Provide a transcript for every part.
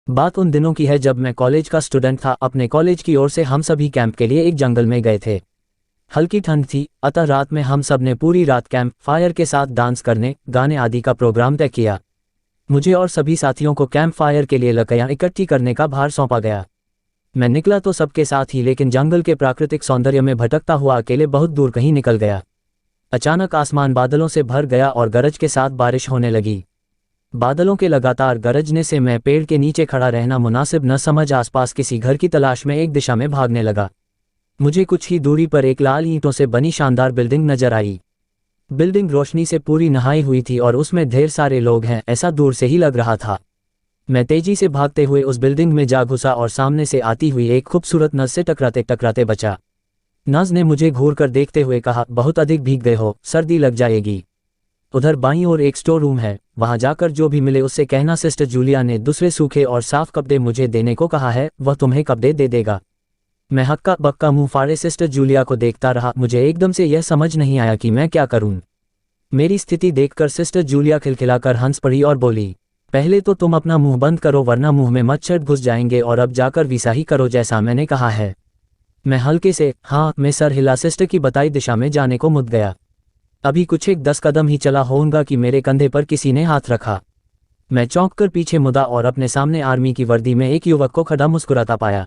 बात उन दिनों की है जब मैं कॉलेज का स्टूडेंट था। अपने कॉलेज की ओर से हम सभी कैंप के लिए एक जंगल में गए थे। हल्की ठंड थी, अतः रात में हम सब ने पूरी रात कैंप फायर के साथ डांस करने, गाने आदि का प्रोग्राम तय किया। मुझे और सभी साथियों को कैंप फायर के लिए लकड़ियां इकट्ठी करने का भार सौंपा गया। मैं निकला तो सबके साथ ही, लेकिन जंगल के प्राकृतिक सौंदर्य में भटकता हुआ अकेले बहुत दूर कहीं निकल गया। अचानक आसमान बादलों से भर गया और गरज के साथ बारिश होने लगी। बादलों के लगातार गरजने से मैं पेड़ के नीचे खड़ा रहना मुनासिब न समझ आसपास किसी घर की तलाश में एक दिशा में भागने लगा। मुझे कुछ ही दूरी पर एक लाल ईंटों से बनी शानदार बिल्डिंग नजर आई। बिल्डिंग रोशनी से पूरी नहाई हुई थी और उसमें ढेर सारे लोग हैं, ऐसा दूर से ही लग रहा था। मैं तेजी से भागते हुए उस बिल्डिंग में जा घुसा और सामने से आती हुई एक खूबसूरत नज से टकराते टकराते बचा। नज ने मुझे घूर कर देखते हुए कहा, बहुत अधिक भीग गए हो, सर्दी लग जाएगी। उधर बाईं ओर एक स्टोर रूम है, वहां जाकर जो भी मिले उससे कहना सिस्टर जूलिया ने दूसरे सूखे और साफ कपड़े मुझे देने को कहा है, वह तुम्हें कपड़े दे देगा। मैं हक्का बक्का मुंह फाड़े सिस्टर जूलिया को देखता रहा। मुझे एकदम से यह समझ नहीं आया कि मैं क्या करूं। मेरी स्थिति देखकर सिस्टर जूलिया खिलखिलाकर हंस पड़ी और बोली, पहले तो तुम अपना मुंह बंद करो वरना मुंह में मच्छर घुस जाएंगे, और अब जाकर वैसा ही करो जैसा मैंने कहा है। मैं हल्के से हाँ में सर हिला सिस्टर की बताई दिशा में जाने को मुड़ गया। अभी कुछ एक 10 कदम ही चला होऊंगा कि मेरे कंधे पर किसी ने हाथ रखा। मैं चौंक कर पीछे मुड़ा और अपने सामने आर्मी की वर्दी में एक युवक को खड़ा मुस्कुराता पाया।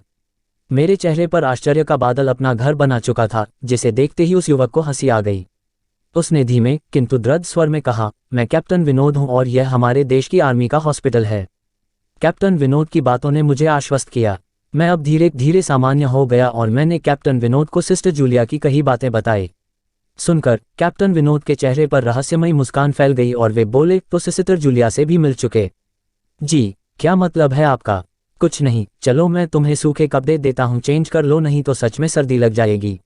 मेरे चेहरे पर आश्चर्य का बादल अपना घर बना चुका था, जिसे देखते ही उस युवक को हंसी आ गई। उसने धीमे किंतु दृढ़ स्वर में कहा, मैं कैप्टन विनोद हूं और यह हमारे देश की आर्मी का हॉस्पिटल है। कैप्टन विनोद की बातों ने मुझे आश्वस्त किया। मैं अब धीरे धीरे सामान्य हो गया और मैंने कैप्टन विनोद को सिस्टर जूलिया की कही बातें बताई। सुनकर कैप्टन विनोद के चेहरे पर रहस्यमयी मुस्कान फैल गई और वे बोले, तो सिस्टर जूलिया से भी मिल चुके? जी, क्या मतलब है आपका? कुछ नहीं, चलो मैं तुम्हें सूखे कपड़े देता हूं, चेंज कर लो, नहीं तो सच में सर्दी लग जाएगी।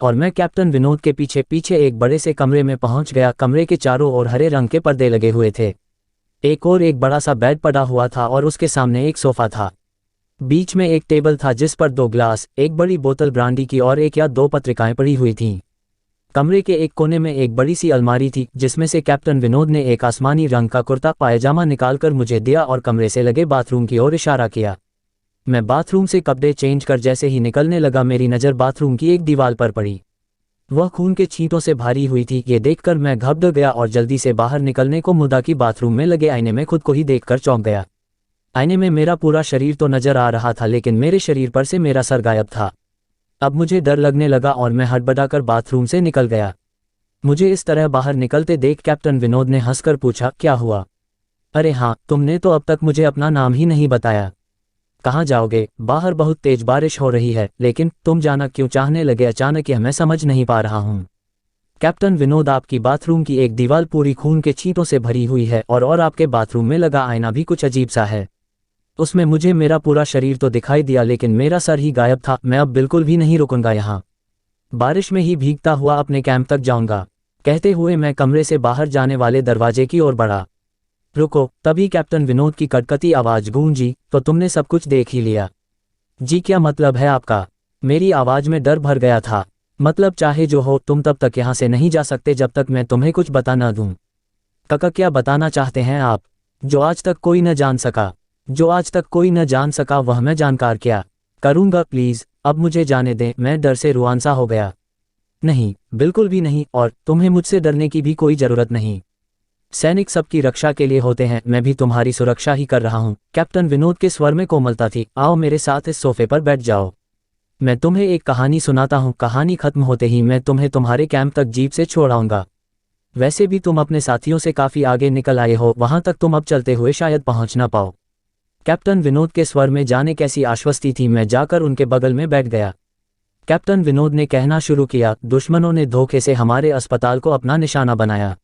और मैं कैप्टन विनोद के पीछे पीछे एक बड़े से कमरे में पहुंच गया। कमरे के चारों ओर हरे रंग के पर्दे लगे हुए थे। एक बड़ा सा बेड पड़ा हुआ था और उसके सामने एक सोफा था। बीच में एक टेबल था जिस पर 2 ग्लास, एक बड़ी बोतल ब्रांडी की और 1 या 2 पत्रिकाएं पड़ी हुई थीं। कमरे के एक कोने में एक बड़ी सी अलमारी थी जिसमें से कैप्टन विनोद ने एक आसमानी रंग का कुर्ता पायजामा निकालकर मुझे दिया और कमरे से लगे बाथरूम की ओर इशारा किया। मैं बाथरूम से कपड़े चेंज कर जैसे ही निकलने लगा, मेरी नज़र बाथरूम की एक दीवार पर पड़ी। वह खून के छींटों से भारी हुई थी। ये देखकर मैं घबरा गया और जल्दी से बाहर निकलने को मुड़ा कि बाथरूम में लगे आईने में खुद को ही देखकर चौंक गया। आईने में मेरा पूरा शरीर तो नजर आ रहा था, लेकिन मेरे शरीर पर से मेरा सर गायब था। अब मुझे डर लगने लगा और मैं हड़बड़ाकर बाथरूम से निकल गया। मुझे इस तरह बाहर निकलते देख कैप्टन विनोद ने हंसकर पूछा, क्या हुआ? अरे हाँ, तुमने तो अब तक मुझे अपना नाम ही नहीं बताया। कहाँ जाओगे? बाहर बहुत तेज बारिश हो रही है, लेकिन तुम जाना क्यों चाहने लगे अचानक, यह मैं समझ नहीं पा रहा हूँ। कैप्टन विनोद, आपकी बाथरूम की एक दीवार पूरी खून के छींटों से भरी हुई है और आपके बाथरूम में लगा आईना भी कुछ अजीब सा है। उसमें मुझे मेरा पूरा शरीर तो दिखाई दिया, लेकिन मेरा सर ही गायब था। मैं अब बिल्कुल भी नहीं रुकूंगा, यहाँ बारिश में ही भीगता हुआ अपने कैंप तक जाऊंगा। कहते हुए मैं कमरे से बाहर जाने वाले दरवाजे की ओर बढ़ा। रुको, तभी कैप्टन विनोद की कड़कती आवाज गूंजी, तो तुमने सब कुछ देख ही लिया? जी, क्या मतलब है आपका? मेरी आवाज में डर भर गया था। मतलब चाहे जो हो, तुम तब तक यहाँ से नहीं जा सकते जब तक मैं तुम्हें कुछ बता न दूं। काका, क्या बताना चाहते हैं आप? जो आज तक कोई न जान सका, जो आज तक कोई न जान सका वह मैं जानकार क्या करूंगा? प्लीज अब मुझे जाने दें। मैं डर से रुआंसा हो गया। नहीं, बिल्कुल भी नहीं, और तुम्हें मुझसे डरने की भी कोई जरूरत नहीं। सैनिक सबकी रक्षा के लिए होते हैं, मैं भी तुम्हारी सुरक्षा ही कर रहा हूं। कैप्टन विनोद के स्वर में कोमलता थी। आओ मेरे साथ इस सोफे पर बैठ जाओ, मैं तुम्हें एक कहानी सुनाता हूं। कहानी खत्म होते ही मैं तुम्हें तुम्हारे कैंप तक जीप से छोड़ आऊंगा। वैसे भी तुम अपने साथियों से काफी आगे निकल आए हो, वहां तक तुम अब चलते हुए शायद पहुंच ना पाओ। कैप्टन विनोद के स्वर में जाने कैसी आश्वस्ति थी। मैं जाकर उनके बगल में बैठ गया। कैप्टन विनोद ने कहना शुरू किया, दुश्मनों ने धोखे से हमारे अस्पताल को अपना निशाना बनाया।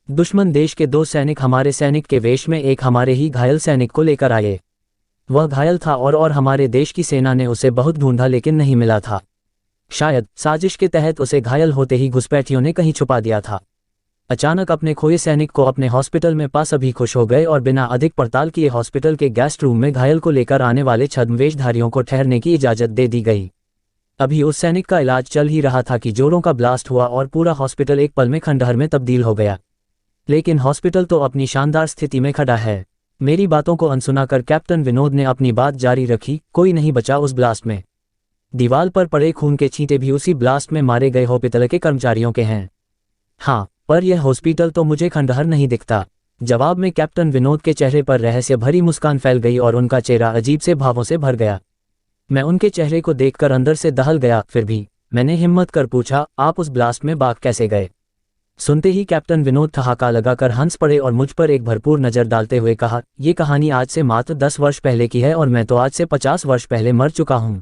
दुश्मन देश के 2 सैनिक हमारे सैनिक के वेश में एक हमारे ही घायल सैनिक को लेकर आए। वह घायल था और हमारे देश की सेना ने उसे बहुत ढूंढा लेकिन नहीं मिला था। शायद साजिश के तहत उसे घायल होते ही घुसपैठियों ने कहीं छुपा दिया था। अचानक अपने खोए सैनिक को अपने हॉस्पिटल में पा सभी खुश हो गए और बिना अधिक पड़ताल किए हॉस्पिटल के गेस्ट रूम में घायल को लेकर आने वाले छद्मवेशधारियों को ठहरने की इजाजत दे दी गई। अभी उस सैनिक का इलाज चल ही रहा था कि जोरों का ब्लास्ट हुआ और पूरा हॉस्पिटल एक पल में खंडहर में तब्दील हो गया। लेकिन हॉस्पिटल तो अपनी शानदार स्थिति में खड़ा है। मेरी बातों को अनसुना कर कैप्टन विनोद ने अपनी बात जारी रखी, कोई नहीं बचा उस ब्लास्ट में। दीवार पर पड़े खून के छींटे भी उसी ब्लास्ट में मारे गए हॉस्पिटल के कर्मचारियों के हैं। हाँ, पर यह हॉस्पिटल तो मुझे खंडहर नहीं दिखता। जवाब में कैप्टन विनोद के चेहरे पर रहस्य भरी मुस्कान फैल गई और उनका चेहरा अजीब से भावों से भर गया। मैं उनके चेहरे को देखकर अंदर से दहल गया। फिर भी मैंने हिम्मत कर पूछा, आप उस ब्लास्ट में भाग कैसे गए? सुनते ही कैप्टन विनोद ठहाका लगाकर हंस पड़े और मुझ पर एक भरपूर नज़र डालते हुए कहा, ये कहानी आज से मात्र 10 वर्ष पहले की है और मैं तो आज से 50 वर्ष पहले मर चुका हूँ।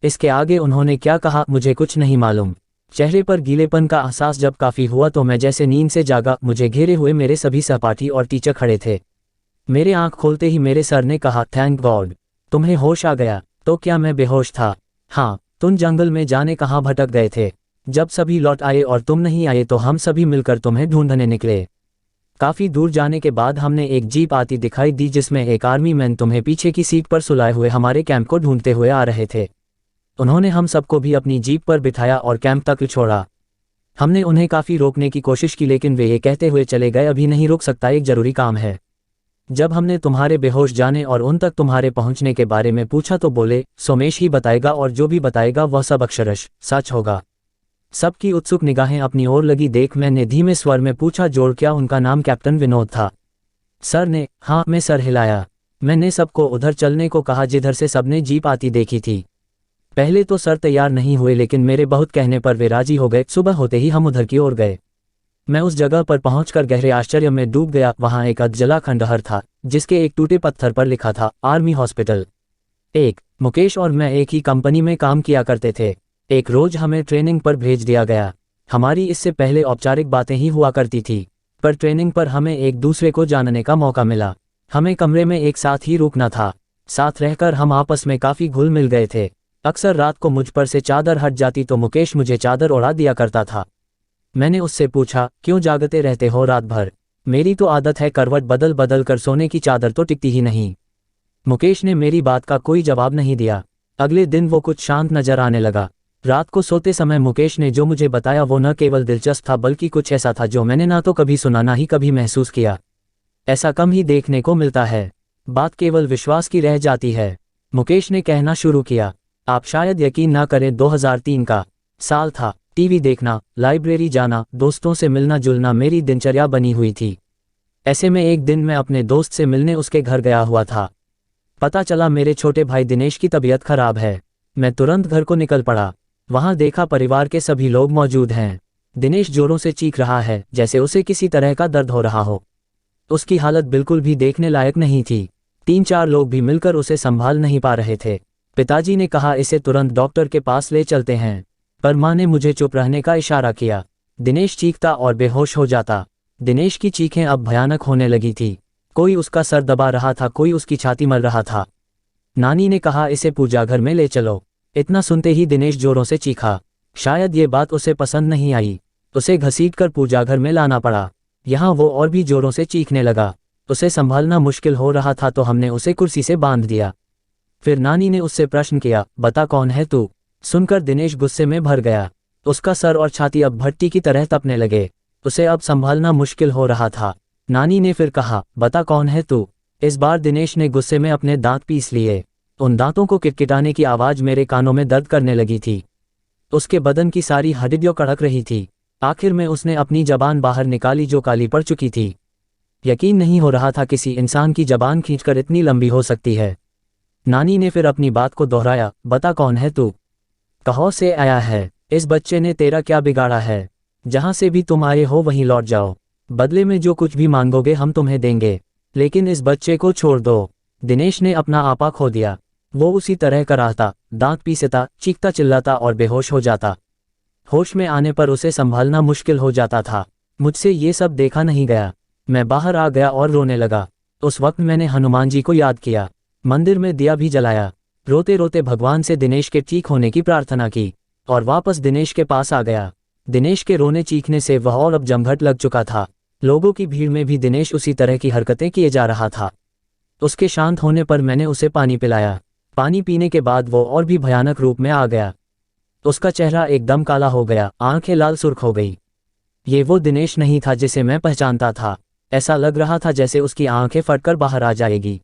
इसके आगे उन्होंने क्या कहा मुझे कुछ नहीं मालूम। चेहरे पर गीलेपन का एहसास जब काफ़ी हुआ तो मैं जैसे नींद से जागा। मुझे घेरे हुए मेरे सभी सहपाठी और टीचर खड़े थे। मेरे आंख खोलते ही मेरे सर ने कहा, थैंक गॉड, तुम्हें होश आ गया। तो क्या मैं बेहोश था? हाँ, तुम जंगल में जाने कहाँ भटक गए थे। जब सभी लौट आए और तुम नहीं आए तो हम सभी मिलकर तुम्हें ढूंढने निकले। काफ़ी दूर जाने के बाद हमने एक जीप आती दिखाई दी जिसमें एक आर्मी मैन तुम्हें पीछे की सीट पर सुलाए हुए हमारे कैंप को ढूंढते हुए आ रहे थे। उन्होंने हम सबको भी अपनी जीप पर बिठाया और कैंप तक छोड़ा। हमने उन्हें काफ़ी रोकने की कोशिश की लेकिन वे ये कहते हुए चले गए, अभी नहीं रुक सकता, एक ज़रूरी काम है। जब हमने तुम्हारे बेहोश जाने और उन तक तुम्हारे पहुंचने के बारे में पूछा तो बोले, सोमेश ही बताएगा और जो भी बताएगा वह सब अक्षरश सच होगा। सबकी उत्सुक निगाहें अपनी ओर लगी देख मैंने धीमे स्वर में पूछा, जोड़ क्या उनका नाम कैप्टन विनोद था? सर ने हाँ में सर हिलाया। मैंने सबको उधर चलने को कहा जिधर से सबने जीप आती देखी थी। पहले तो सर तैयार नहीं हुए लेकिन मेरे बहुत कहने पर वे राजी हो गए। सुबह होते ही हम उधर की ओर गए। मैं उस जगह पर पहुंचकर गहरे आश्चर्य में डूब गया। वहां एक अधजला खंडहर था जिसके एक टूटे पत्थर पर लिखा था, आर्मी हॉस्पिटल। मुकेश और मैं एक ही कंपनी में काम किया करते थे। एक रोज हमें ट्रेनिंग पर भेज दिया गया। हमारी इससे पहले औपचारिक बातें ही हुआ करती थी, पर ट्रेनिंग पर हमें एक दूसरे को जानने का मौका मिला। हमें कमरे में एक साथ ही रुकना था। साथ रहकर हम आपस में काफ़ी घुल मिल गए थे। अक्सर रात को मुझ पर से चादर हट जाती तो मुकेश मुझे चादर ओढ़ा दिया करता था। मैंने उससे पूछा, क्यों जागते रहते हो रात भर? मेरी तो आदत है करवट बदल बदल कर सोने की, चादर तो टिकती ही नहीं। मुकेश ने मेरी बात का कोई जवाब नहीं दिया। अगले दिन वो कुछ शांत नजर आने लगा। रात को सोते समय मुकेश ने जो मुझे बताया वो न केवल दिलचस्प था बल्कि कुछ ऐसा था जो मैंने ना तो कभी सुना ना ही कभी महसूस किया। ऐसा कम ही देखने को मिलता है। बात केवल विश्वास की रह जाती है। मुकेश ने कहना शुरू किया, आप शायद यकीन ना करें, 2003 का साल था। टीवी देखना, लाइब्रेरी जाना, दोस्तों से मिलना जुलना मेरी दिनचर्या बनी हुई थी। ऐसे में एक दिन मैं अपने दोस्त से मिलने उसके घर गया हुआ था। पता चला मेरे छोटे भाई दिनेश की तबीयत खराब है। मैं तुरंत घर को निकल पड़ा। वहां देखा परिवार के सभी लोग मौजूद हैं। दिनेश जोरों से चीख रहा है जैसे उसे किसी तरह का दर्द हो रहा हो। उसकी हालत बिल्कुल भी देखने लायक नहीं थी। 3-4 लोग भी मिलकर उसे संभाल नहीं पा रहे थे। पिताजी ने कहा, इसे तुरंत डॉक्टर के पास ले चलते हैं, पर माँ ने मुझे चुप रहने का इशारा किया। दिनेश चीखता और बेहोश हो जाता। दिनेश की चीखें अब भयानक होने लगी थी। कोई उसका सर दबा रहा था, कोई उसकी छाती मल रहा था। नानी ने कहा, इसे पूजा घर में ले चलो। इतना सुनते ही दिनेश जोरों से चीखा। शायद ये बात उसे पसंद नहीं आई। उसे घसीटकर पूजा घर में लाना पड़ा। यहाँ वो और भी जोरों से चीखने लगा। उसे संभालना मुश्किल हो रहा था तो हमने उसे कुर्सी से बांध दिया। फिर नानी ने उससे प्रश्न किया, बता कौन है तू? सुनकर दिनेश गुस्से में भर गया। उसका सर और छाती अब भट्टी की तरह तपने लगे। उसे अब संभालना मुश्किल हो रहा था। नानी ने फिर कहा, बता कौन है तू? इस बार दिनेश ने गुस्से में अपने दांत पीस लिए। उन दांतों को किटकिटाने की आवाज़ मेरे कानों में दर्द करने लगी थी। उसके बदन की सारी हड्डियां कड़क रही थी। आखिर में उसने अपनी जबान बाहर निकाली जो काली पड़ चुकी थी। यकीन नहीं हो रहा था किसी इंसान की जबान खींचकर इतनी लंबी हो सकती है। नानी ने फिर अपनी बात को दोहराया, बता कौन है तू? कहाँ से आया है? इस बच्चे ने तेरा क्या बिगाड़ा है? जहाँ से भी तुम आए हो वहीं लौट जाओ। बदले में जो कुछ भी मांगोगे हम तुम्हें देंगे, लेकिन इस बच्चे को छोड़ दो। दिनेश ने अपना आपा खो दिया। वो उसी तरह का रहता, दांत पीसता, चीखता चिल्लाता और बेहोश हो जाता। होश में आने पर उसे संभालना मुश्किल हो जाता था। मुझसे ये सब देखा नहीं गया। मैं बाहर आ गया और रोने लगा। उस वक्त मैंने हनुमान जी को याद किया। मंदिर में दिया भी जलाया। रोते रोते भगवान से दिनेश के ठीक होने की प्रार्थना की और वापस दिनेश के पास आ गया। दिनेश के रोने चीखने से वह और अब जमघट लग चुका था। लोगों की भीड़ में भी दिनेश उसी तरह की हरकतें किए जा रहा था। उसके शांत होने पर मैंने उसे पानी पिलाया। पानी पीने के बाद वो और भी भयानक रूप में आ गया। उसका चेहरा एकदम काला हो गया, आंखें लाल सुर्ख हो गई। ये वो दिनेश नहीं था जिसे मैं पहचानता था। ऐसा लग रहा था जैसे उसकी आंखें फटकर बाहर आ जाएगी।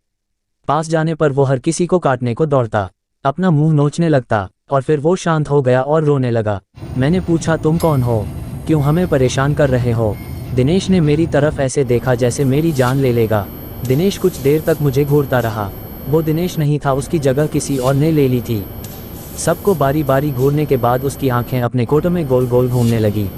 पास जाने पर वो हर किसी को काटने को दौड़ता, अपना मुंह नोचने लगता, और फिर वो शांत हो गया और रोने लगा। मैंने पूछा, तुम कौन हो, क्यों हमें परेशान कर रहे हो? दिनेश ने मेरी तरफ ऐसे देखा जैसे मेरी जान ले लेगा। दिनेश कुछ देर तक मुझे घूरता रहा। वो दिनेश नहीं था, उसकी जगह किसी और ने ले ली थी। सबको बारी बारी घूरने के बाद उसकी आंखें अपने कोटों में गोल गोल घूमने लगी।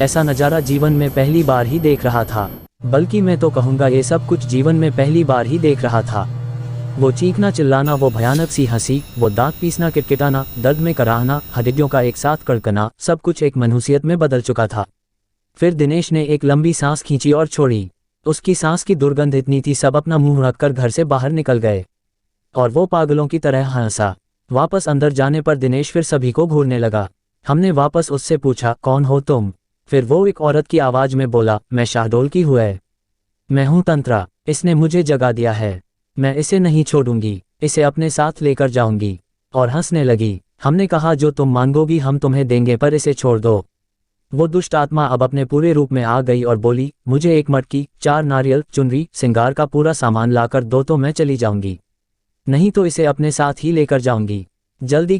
ऐसा नज़ारा जीवन में पहली बार ही देख रहा था, बल्कि मैं तो कहूँगा ये सब कुछ जीवन में पहली बार ही देख रहा था। वो चीखना चिल्लाना, वो भयानक सी हंसी, वो दांत पीसना, किटकिटाना, दर्द में कराहना, हड्डियों का एक साथ कड़कना, सब कुछ एक मनहूसियत में बदल चुका था। फिर दिनेश ने एक लंबी सांस खींची और छोड़ी। उसकी सांस की दुर्गंध इतनी थी, सब अपना मुंह रखकर घर से बाहर निकल गए और वो पागलों की तरह हंसा। वापस अंदर जाने पर दिनेश फिर सभी को घूरने लगा। हमने वापस उससे पूछा, कौन हो तुम? फिर वो एक औरत की आवाज में बोला, मैं शाहडोल की हूँ। मैं हूँ तंत्रा, इसने मुझे जगा दिया है, मैं इसे नहीं छोड़ूंगी, इसे अपने साथ लेकर जाऊंगी। और हंसने लगी। हमने कहा, जो तुम मांगोगी हम तुम्हें देंगे, पर इसे छोड़ दो। वो दुष्ट आत्मा अब अपने पूरे रूप में आ गई और बोली, मुझे एक मटकी, 4 नारियल, चुनरी, सिंगार का पूरा सामान लाकर दो तो मैं चली जाऊंगी, नहीं तो इसे अपने साथ ही लेकर जाऊंगी। जल्दी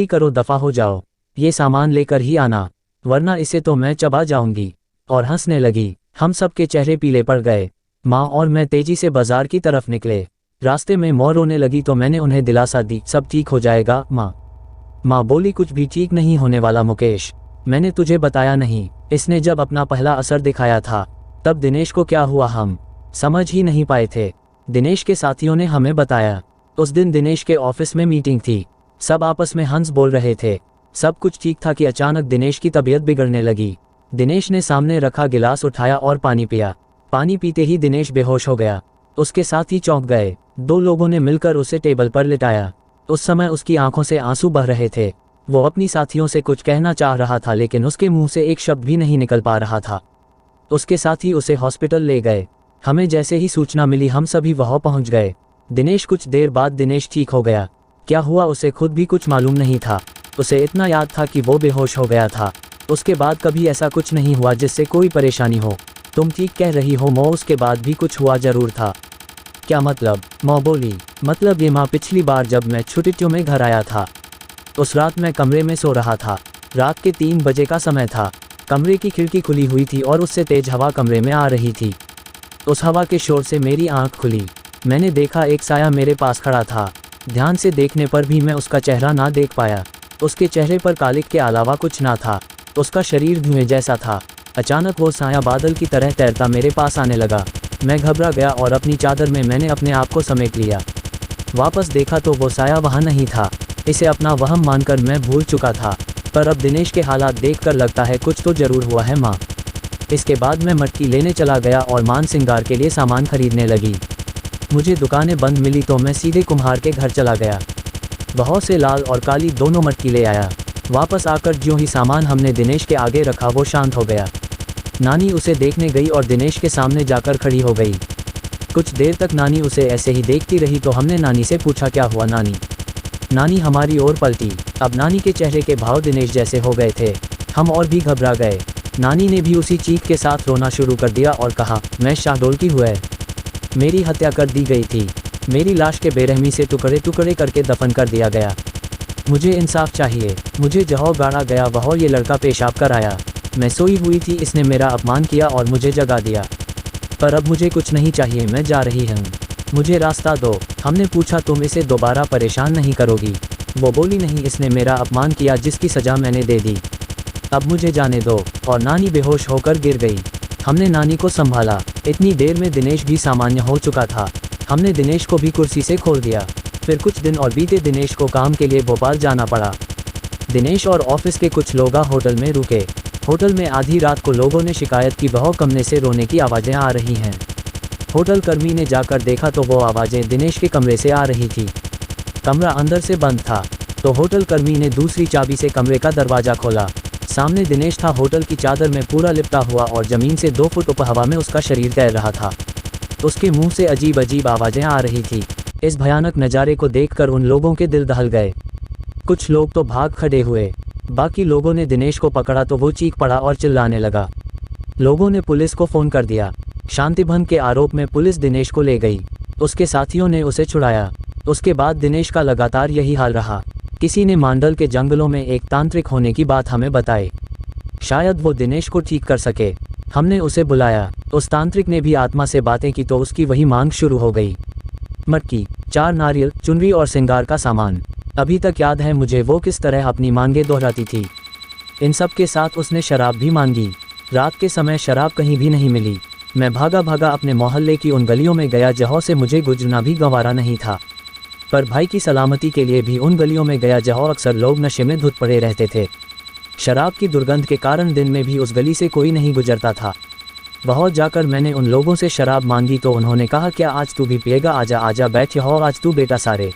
करो, दफा हो जाओ, ये सामान लेकर ही आना, वरना इसे तो मैं चबा जाऊंगी। और हंसने लगी। हम सब के चेहरे पीले पड़ गए। माँ और मैं तेजी से बाजार की तरफ निकले। रास्ते में मौ रोने लगी तो मैंने उन्हें दिलासा दी, सब ठीक हो जाएगा माँ बोली, कुछ भी ठीक नहीं होने वाला मुकेश, मैंने तुझे बताया नहीं, इसने जब अपना पहला असर दिखाया था तब दिनेश को क्या हुआ हम समझ ही नहीं पाए थे। दिनेश के साथियों ने हमें बताया। उस दिन दिनेश के ऑफिस में मीटिंग थी, सब आपस में हंस बोल रहे थे, सब कुछ ठीक था कि अचानक दिनेश की तबीयत बिगड़ने लगी। दिनेश ने सामने रखा गिलास उठाया और पानी पिया। पानी पीते ही दिनेश बेहोश हो गया। उसके साथी चौंक गए। 2 लोगों ने मिलकर उसे टेबल पर लिटाया। उस समय उसकी आंखों से आंसू बह रहे थे। वो अपनी साथियों से कुछ कहना चाह रहा था, लेकिन उसके मुंह से एक शब्द भी नहीं निकल पा रहा था। उसके साथी उसे हॉस्पिटल ले गए। हमें जैसे ही सूचना मिली हम सभी वहां पहुंच गए। दिनेश कुछ देर बाद दिनेश ठीक हो गया। क्या हुआ उसे खुद भी कुछ मालूम नहीं था। उसे इतना याद था कि वो बेहोश हो गया था। उसके बाद कभी ऐसा कुछ नहीं हुआ जिससे कोई परेशानी हो। तुम ठीक कह रही हो मौ, उसके बाद भी कुछ हुआ जरूर था। क्या मतलब? मौ बोली, मतलब ये माँ, पिछली बार जब मैं छुट्टियों में घर आया था उस रात मैं कमरे में सो रहा था। रात के 3 बजे का समय था। कमरे की खिड़की खुली हुई थी और उससे तेज हवा कमरे में आ रही थी। उस हवा के शोर से मेरी आंख खुली। मैंने देखा एक साया मेरे पास खड़ा था। ध्यान से देखने पर भी मैं उसका चेहरा ना देख पाया। उसके चेहरे पर कालिक के अलावा कुछ ना था। उसका शरीर धुएं जैसा था। अचानक वो साया बादल की तरह तैरता मेरे पास आने लगा। मैं घबरा गया और अपनी चादर में मैंने अपने आप को समेट लिया। वापस देखा तो वो साया वहाँ नहीं था। इसे अपना वहम मानकर मैं भूल चुका था, पर अब दिनेश के हालात देखकर लगता है कुछ तो जरूर हुआ है माँ। इसके बाद मैं मटकी लेने चला गया और मान सिंगार के लिए सामान खरीदने लगी। मुझे दुकानें बंद मिली तो मैं सीधे कुम्हार के घर चला गया। बहुत से लाल और काली दोनों मटकी ले आया। वापस आकर ज्यों ही सामान हमने दिनेश के आगे रखा वो शांत हो गया। नानी उसे देखने गई और दिनेश के सामने जाकर खड़ी हो गई। कुछ देर तक नानी उसे ऐसे ही देखती रही तो हमने नानी से पूछा, क्या हुआ नानी? नानी हमारी ओर पलटी। अब नानी के चेहरे के भाव दिनेश जैसे हो गए थे। हम और भी घबरा गए। नानी ने भी उसी चीख के साथ रोना शुरू कर दिया और कहा, मैं शाहडोल की हूँ, मेरी हत्या कर दी गई थी। मेरी लाश के बेरहमी से टुकड़े टुकड़े करके दफन कर दिया गया। मुझे इंसाफ चाहिए। मुझे जहाँ गाड़ा गया वहाँ ये लड़का पेशाब कर आया। मैं सोई हुई थी, इसने मेरा अपमान किया और मुझे जगा दिया। पर अब मुझे कुछ नहीं चाहिए, मैं जा रही हूँ, मुझे रास्ता दो। हमने पूछा, तुम इसे दोबारा परेशान नहीं करोगी? वो बोली, नहीं, इसने मेरा अपमान किया जिसकी सज़ा मैंने दे दी, अब मुझे जाने दो। और नानी बेहोश होकर गिर गई। हमने नानी को संभाला। इतनी देर में दिनेश भी सामान्य हो चुका था। हमने दिनेश को भी कुर्सी से खोल दिया। फिर कुछ दिन और बीते। दिनेश को काम के लिए भोपाल जाना पड़ा। दिनेश और ऑफिस के कुछ लोग होटल में रुके। होटल में आधी रात को लोगों ने शिकायत की, बहुत कमरे से रोने की आवाज़ें आ रही हैं। होटल कर्मी ने जाकर देखा तो वो आवाज़ें दिनेश के कमरे से आ रही थी। कमरा अंदर से बंद था, तो होटल कर्मी ने दूसरी चाबी से कमरे का दरवाज़ा खोला। सामने दिनेश था, होटल की चादर में पूरा लिपटा हुआ और ज़मीन से 2 फुट ऊपर हवा में उसका शरीर तैर रहा था। उसके मुंह से अजीब अजीब आवाज़ें आ रही थी। इस भयानक नज़ारे को देखकर उन लोगों के दिल दहल गए। कुछ लोग तो भाग खड़े हुए। बाकी लोगों ने दिनेश को पकड़ा तो वो चीख पड़ा और चिल्लाने लगा। लोगों ने पुलिस को फ़ोन कर दिया। शांतिभंग के आरोप में पुलिस दिनेश को ले गई। उसके साथियों ने उसे छुड़ाया। उसके बाद दिनेश का लगातार यही हाल रहा। किसी ने मांडल के जंगलों में एक तांत्रिक होने की बात हमें बताई। शायद वो दिनेश को ठीक कर सके। हमने उसे बुलाया। उस तांत्रिक ने भी आत्मा से बातें की तो उसकी वही मांग शुरू हो गई। मटकी, 4 नारियल, चुनरी और श्रृंगार का सामान। अभी तक याद है मुझे वो किस तरह अपनी मांगें दोहराती थी। इन सब के साथ उसने शराब भी मांगी। रात के समय शराब कहीं भी नहीं मिली। मैं भागा भागा अपने मोहल्ले की उन गलियों में गया जहाँ से मुझे गुजरना भी गंवारा नहीं था। पर भाई की सलामती के लिए भी उन गलियों में गया जहाँ अक्सर लोग नशे में धुत पड़े रहते थे। शराब की दुर्गंध के कारण दिन में भी उस गली से कोई नहीं गुजरता था। वहाँ जाकर मैंने उन लोगों से शराब मांगी तो उन्होंने कहा, क्या आज तू भी पिएगा? आजा आजा बैठ यहाँ, आज तू बेटा सारे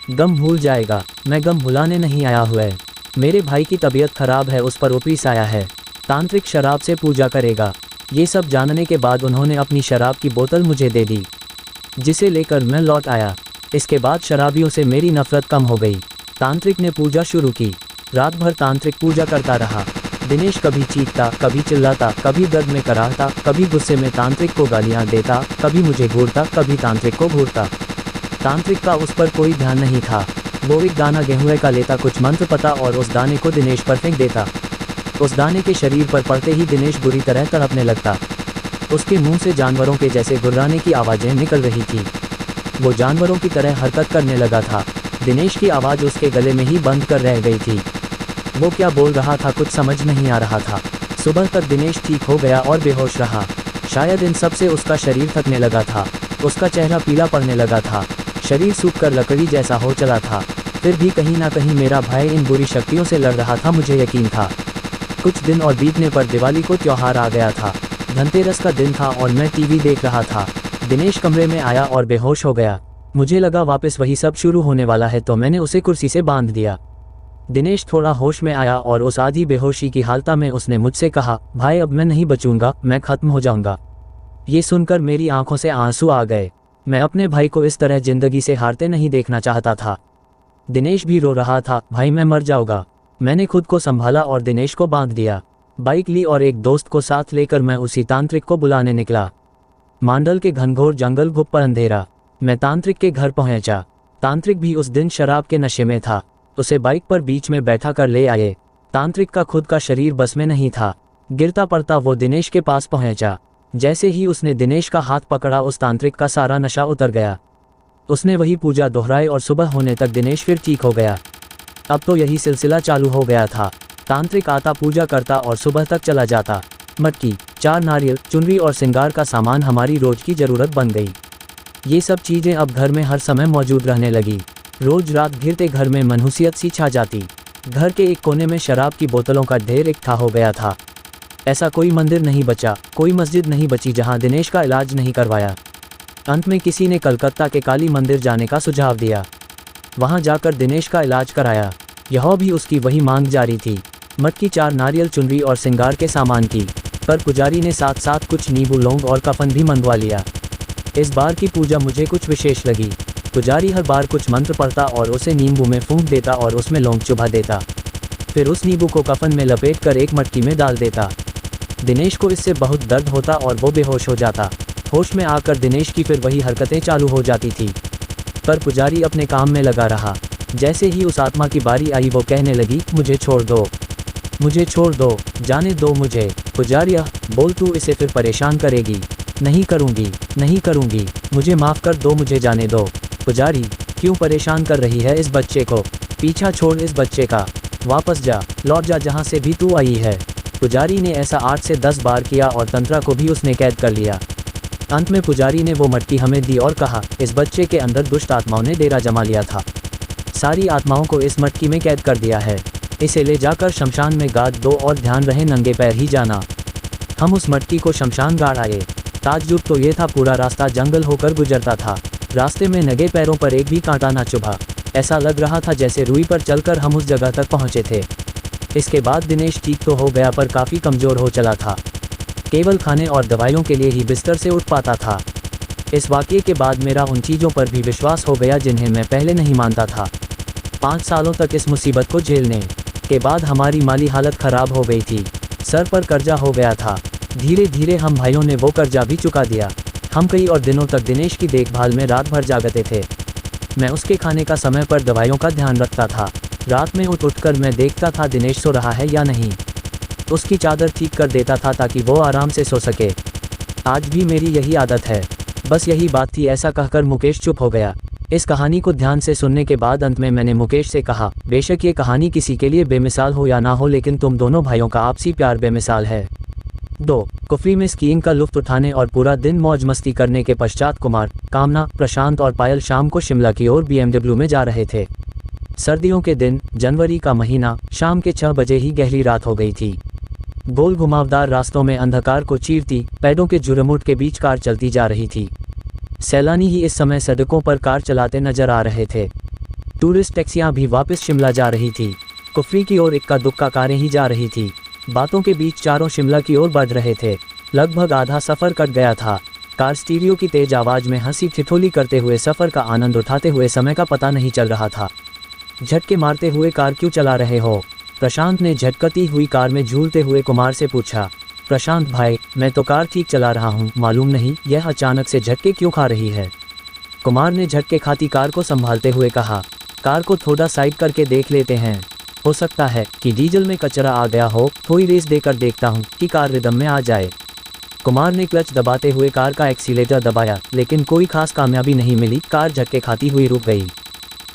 गम भूल जाएगा। मैं गम भुलाने नहीं आया हुआ है। मेरे भाई की तबीयत खराब है, उस पर ऊपरी आया है। तांत्रिक शराब से पूजा करेगा। ये सब जानने के बाद उन्होंने अपनी शराब की बोतल मुझे दे दी, जिसे लेकर मैं लौट आया। इसके बाद शराबियों से मेरी नफरत कम हो गई। तांत्रिक ने पूजा शुरू की। रात भर तांत्रिक पूजा करता रहा। दिनेश कभी चीखता, कभी चिल्लाता, कभी दर्द में कराहता, कभी गुस्से में तांत्रिक को गालियां देता, कभी मुझे घूरता, कभी तांत्रिक को घूरता। तांत्रिक का उस पर कोई ध्यान नहीं था। वो एक दाना गेहूं का लेता, कुछ मंत्र पता और उस दाने को दिनेश पर फेंक देता। उस दाने के शरीर पर पड़ते ही दिनेश बुरी तरह तड़पने लगता। उसके मुंह से जानवरों के जैसे गुर्राने की आवाज़ें निकल रही थी। वो जानवरों की तरह हरकत करने लगा था। दिनेश की आवाज़ उसके गले में ही बंद कर रह गई थी। वो क्या बोल रहा था कुछ समझ नहीं आ रहा था। सुबह तक दिनेश ठीक हो गया और बेहोश रहा। शायद इन सब से उसका शरीर थकने लगा था। उसका चेहरा पीला पड़ने लगा था। शरीर सूख कर लकड़ी जैसा हो चला था। फिर भी कहीं ना कहीं मेरा भाई इन बुरी शक्तियों से लड़ रहा था, मुझे यकीन था। कुछ दिन और बीतने पर दिवाली को त्योहार आ गया था। धनतेरस का दिन था और मैं टीवी देख रहा था। दिनेश कमरे में आया और बेहोश हो गया। मुझे लगा वापस वही सब शुरू होने वाला है तो मैंने उसे कुर्सी से बांध दिया। दिनेश थोड़ा होश में आया और उस आधी बेहोशी की हालत में उसने मुझसे कहा, भाई अब मैं नहीं बचूंगा, मैं खत्म हो जाऊंगा। ये सुनकर मेरी आंखों से आंसू आ गए। मैं अपने भाई को इस तरह जिंदगी से हारते नहीं देखना चाहता था। दिनेश भी रो रहा था, भाई मैं मर जाऊंगा। मैंने खुद को संभाला और दिनेश को बांध दिया। बाइक ली और एक दोस्त को साथ लेकर मैं उसी तांत्रिक को बुलाने निकला। मांडल के घनघोर जंगल गुप्त अंधेरा। मैं तांत्रिक के घर पहुंचा। तांत्रिक भी उस दिन शराब के नशे में था। उसे बाइक पर बीच में बैठा कर ले आए। तांत्रिक का खुद का शरीर बस में नहीं था। गिरता पड़ता वो दिनेश के पास पहुंचा। जैसे ही उसने दिनेश का हाथ पकड़ा उस तांत्रिक का सारा नशा उतर गया। उसने वही पूजा दोहराई और सुबह होने तक दिनेश फिर ठीक हो गया। अब तो यही सिलसिला चालू हो गया था। तांत्रिक आता, पूजा करता और सुबह तक चला जाता। मटकी, 4 नारियल, चुनरी और श्रृंगार का सामान हमारी रोज की ज़रूरत बन गई। ये सब चीज़ें अब घर में हर समय मौजूद रहने लगी। रोज रात घिरते घर में मनहूसियत सी छा जाती। घर के एक कोने में शराब की बोतलों का ढेर इकट्ठा हो गया था। ऐसा कोई मंदिर नहीं बचा, कोई मस्जिद नहीं बची जहां दिनेश का इलाज नहीं करवाया। अंत में किसी ने कलकत्ता के काली मंदिर जाने का सुझाव दिया। वहां जाकर दिनेश का इलाज कराया। यह भी उसकी वही मांग जारी थी। मटकी, 4 नारियल, चुनरी और श्रृंगार के सामान की। पर पुजारी ने साथ साथ कुछ नींबू, लौंग और कफन भी मंगवा लिया। इस बार की पूजा मुझे कुछ विशेष लगी। पुजारी हर बार कुछ मंत्र पढ़ता और उसे नींबू में फूंक देता और उसमें लौंग चुभा देता। फिर उस नींबू को कफन में लपेट कर एक मटकी में डाल देता। दिनेश को इससे बहुत दर्द होता और वो बेहोश हो जाता। होश में आकर दिनेश की फिर वही हरकतें चालू हो जाती थी। पर पुजारी अपने काम में लगा रहा। जैसे ही उस आत्मा की बारी आई वो कहने लगी, मुझे छोड़ दो, मुझे छोड़ दो, जाने दो मुझे। पुजारी, बोल तू इसे फिर परेशान करेगी? नहीं करूँगी, नहीं करूँगी, मुझे माफ़ कर दो, मुझे जाने दो। पुजारी, क्यों परेशान कर रही है इस बच्चे को? पीछा छोड़ इस बच्चे का, वापस जा, लौट जा जहाँ से भी तू आई है। पुजारी ने ऐसा 8 से 10 बार किया और तंत्रा को भी उसने कैद कर लिया। अंत में पुजारी ने वो मटकी हमें दी और कहा, इस बच्चे के अंदर दुष्ट आत्माओं ने डेरा जमा लिया था। सारी आत्माओं को इस मटकी में कैद कर दिया है। इसे ले जाकर शमशान में गाड़ दो और ध्यान रहे नंगे पैर ही जाना। हम उस मटकी को शमशान गाड़ आए। ताज्जुब तो ये था, पूरा रास्ता जंगल होकर गुजरता था। रास्ते में नंगे पैरों पर एक भी कांटा ना चुभा। ऐसा लग रहा था जैसे रुई पर चलकर हम उस जगह तक पहुँचे थे। इसके बाद दिनेश ठीक तो हो गया पर काफ़ी कमज़ोर हो चला था। केवल खाने और दवाइयों के लिए ही बिस्तर से उठ पाता था। इस वाक़ये के बाद मेरा उन चीज़ों पर भी विश्वास हो गया जिन्हें मैं पहले नहीं मानता था। 5 सालों तक इस मुसीबत को झेलने के बाद हमारी माली हालत ख़राब हो गई थी। सर पर कर्जा हो गया था। धीरे धीरे हम भाइयों ने वो कर्जा भी चुका दिया। हम कई और दिनों तक दिनेश की देखभाल में रात भर जागते थे। मैं उसके खाने का समय पर दवाइयों का ध्यान रखता था। रात में उठकर मैं देखता था दिनेश सो रहा है या नहीं। उसकी चादर ठीक कर देता था ताकि वो आराम से सो सके। आज भी मेरी यही आदत है। बस यही बात थी, ऐसा कहकर मुकेश चुप हो गया। इस कहानी को ध्यान से सुनने के बाद अंत में मैंने मुकेश से कहा, बेशक ये कहानी किसी के लिए बेमिसाल हो या ना हो, लेकिन तुम दोनों भाइयों का आपसी प्यार बेमिसाल है। 2. कुफरी में स्कीइंग का लुत्फ उठाने और पूरा दिन मौज मस्ती करने के पश्चात कुमार, कामना, प्रशांत और पायल शाम को शिमला की ओर BMW में जा रहे थे। सर्दियों के दिन, जनवरी का महीना, शाम के 6 बजे ही गहरी रात हो गई थी। गोल घुमावदार रास्तों में अंधकार को चीरती पेड़ों के झुरमुट के बीच कार चलती जा रही थी। सैलानी ही इस समय सड़कों पर कार चलाते नजर आ रहे थे। टूरिस्ट टैक्सियां भी वापस शिमला जा रही थी। कुफरी की ओर इक्का दुक्का कारें ही जा रही थी। बातों के बीच चारों शिमला की ओर बढ़ रहे थे। लगभग आधा सफ़र कट गया था। कार स्टीरियो की तेज आवाज़ में हंसी ठिठोली करते हुए सफ़र का आनंद उठाते हुए समय का पता नहीं चल रहा था। झटके मारते हुए कार क्यों चला रहे हो? प्रशांत ने झटकती हुई कार में झूलते हुए कुमार से पूछा। प्रशांत भाई, मैं तो कार ठीक चला रहा हूँ, मालूम नहीं यह अचानक से झटके क्यों खा रही है? कुमार ने झटके खाती कार को संभालते हुए कहा। कार को थोड़ा साइड करके देख लेते हैं, हो सकता है कि डीजल में कचरा आ गया हो। थोड़ी रेस देकर देखता हूँ कि कार रिदम में आ जाए। कुमार ने क्लच दबाते हुए कार का एक्सीलेटर दबाया, लेकिन कोई खास कामयाबी नहीं मिली। कार झटके खाती हुई रुक गई।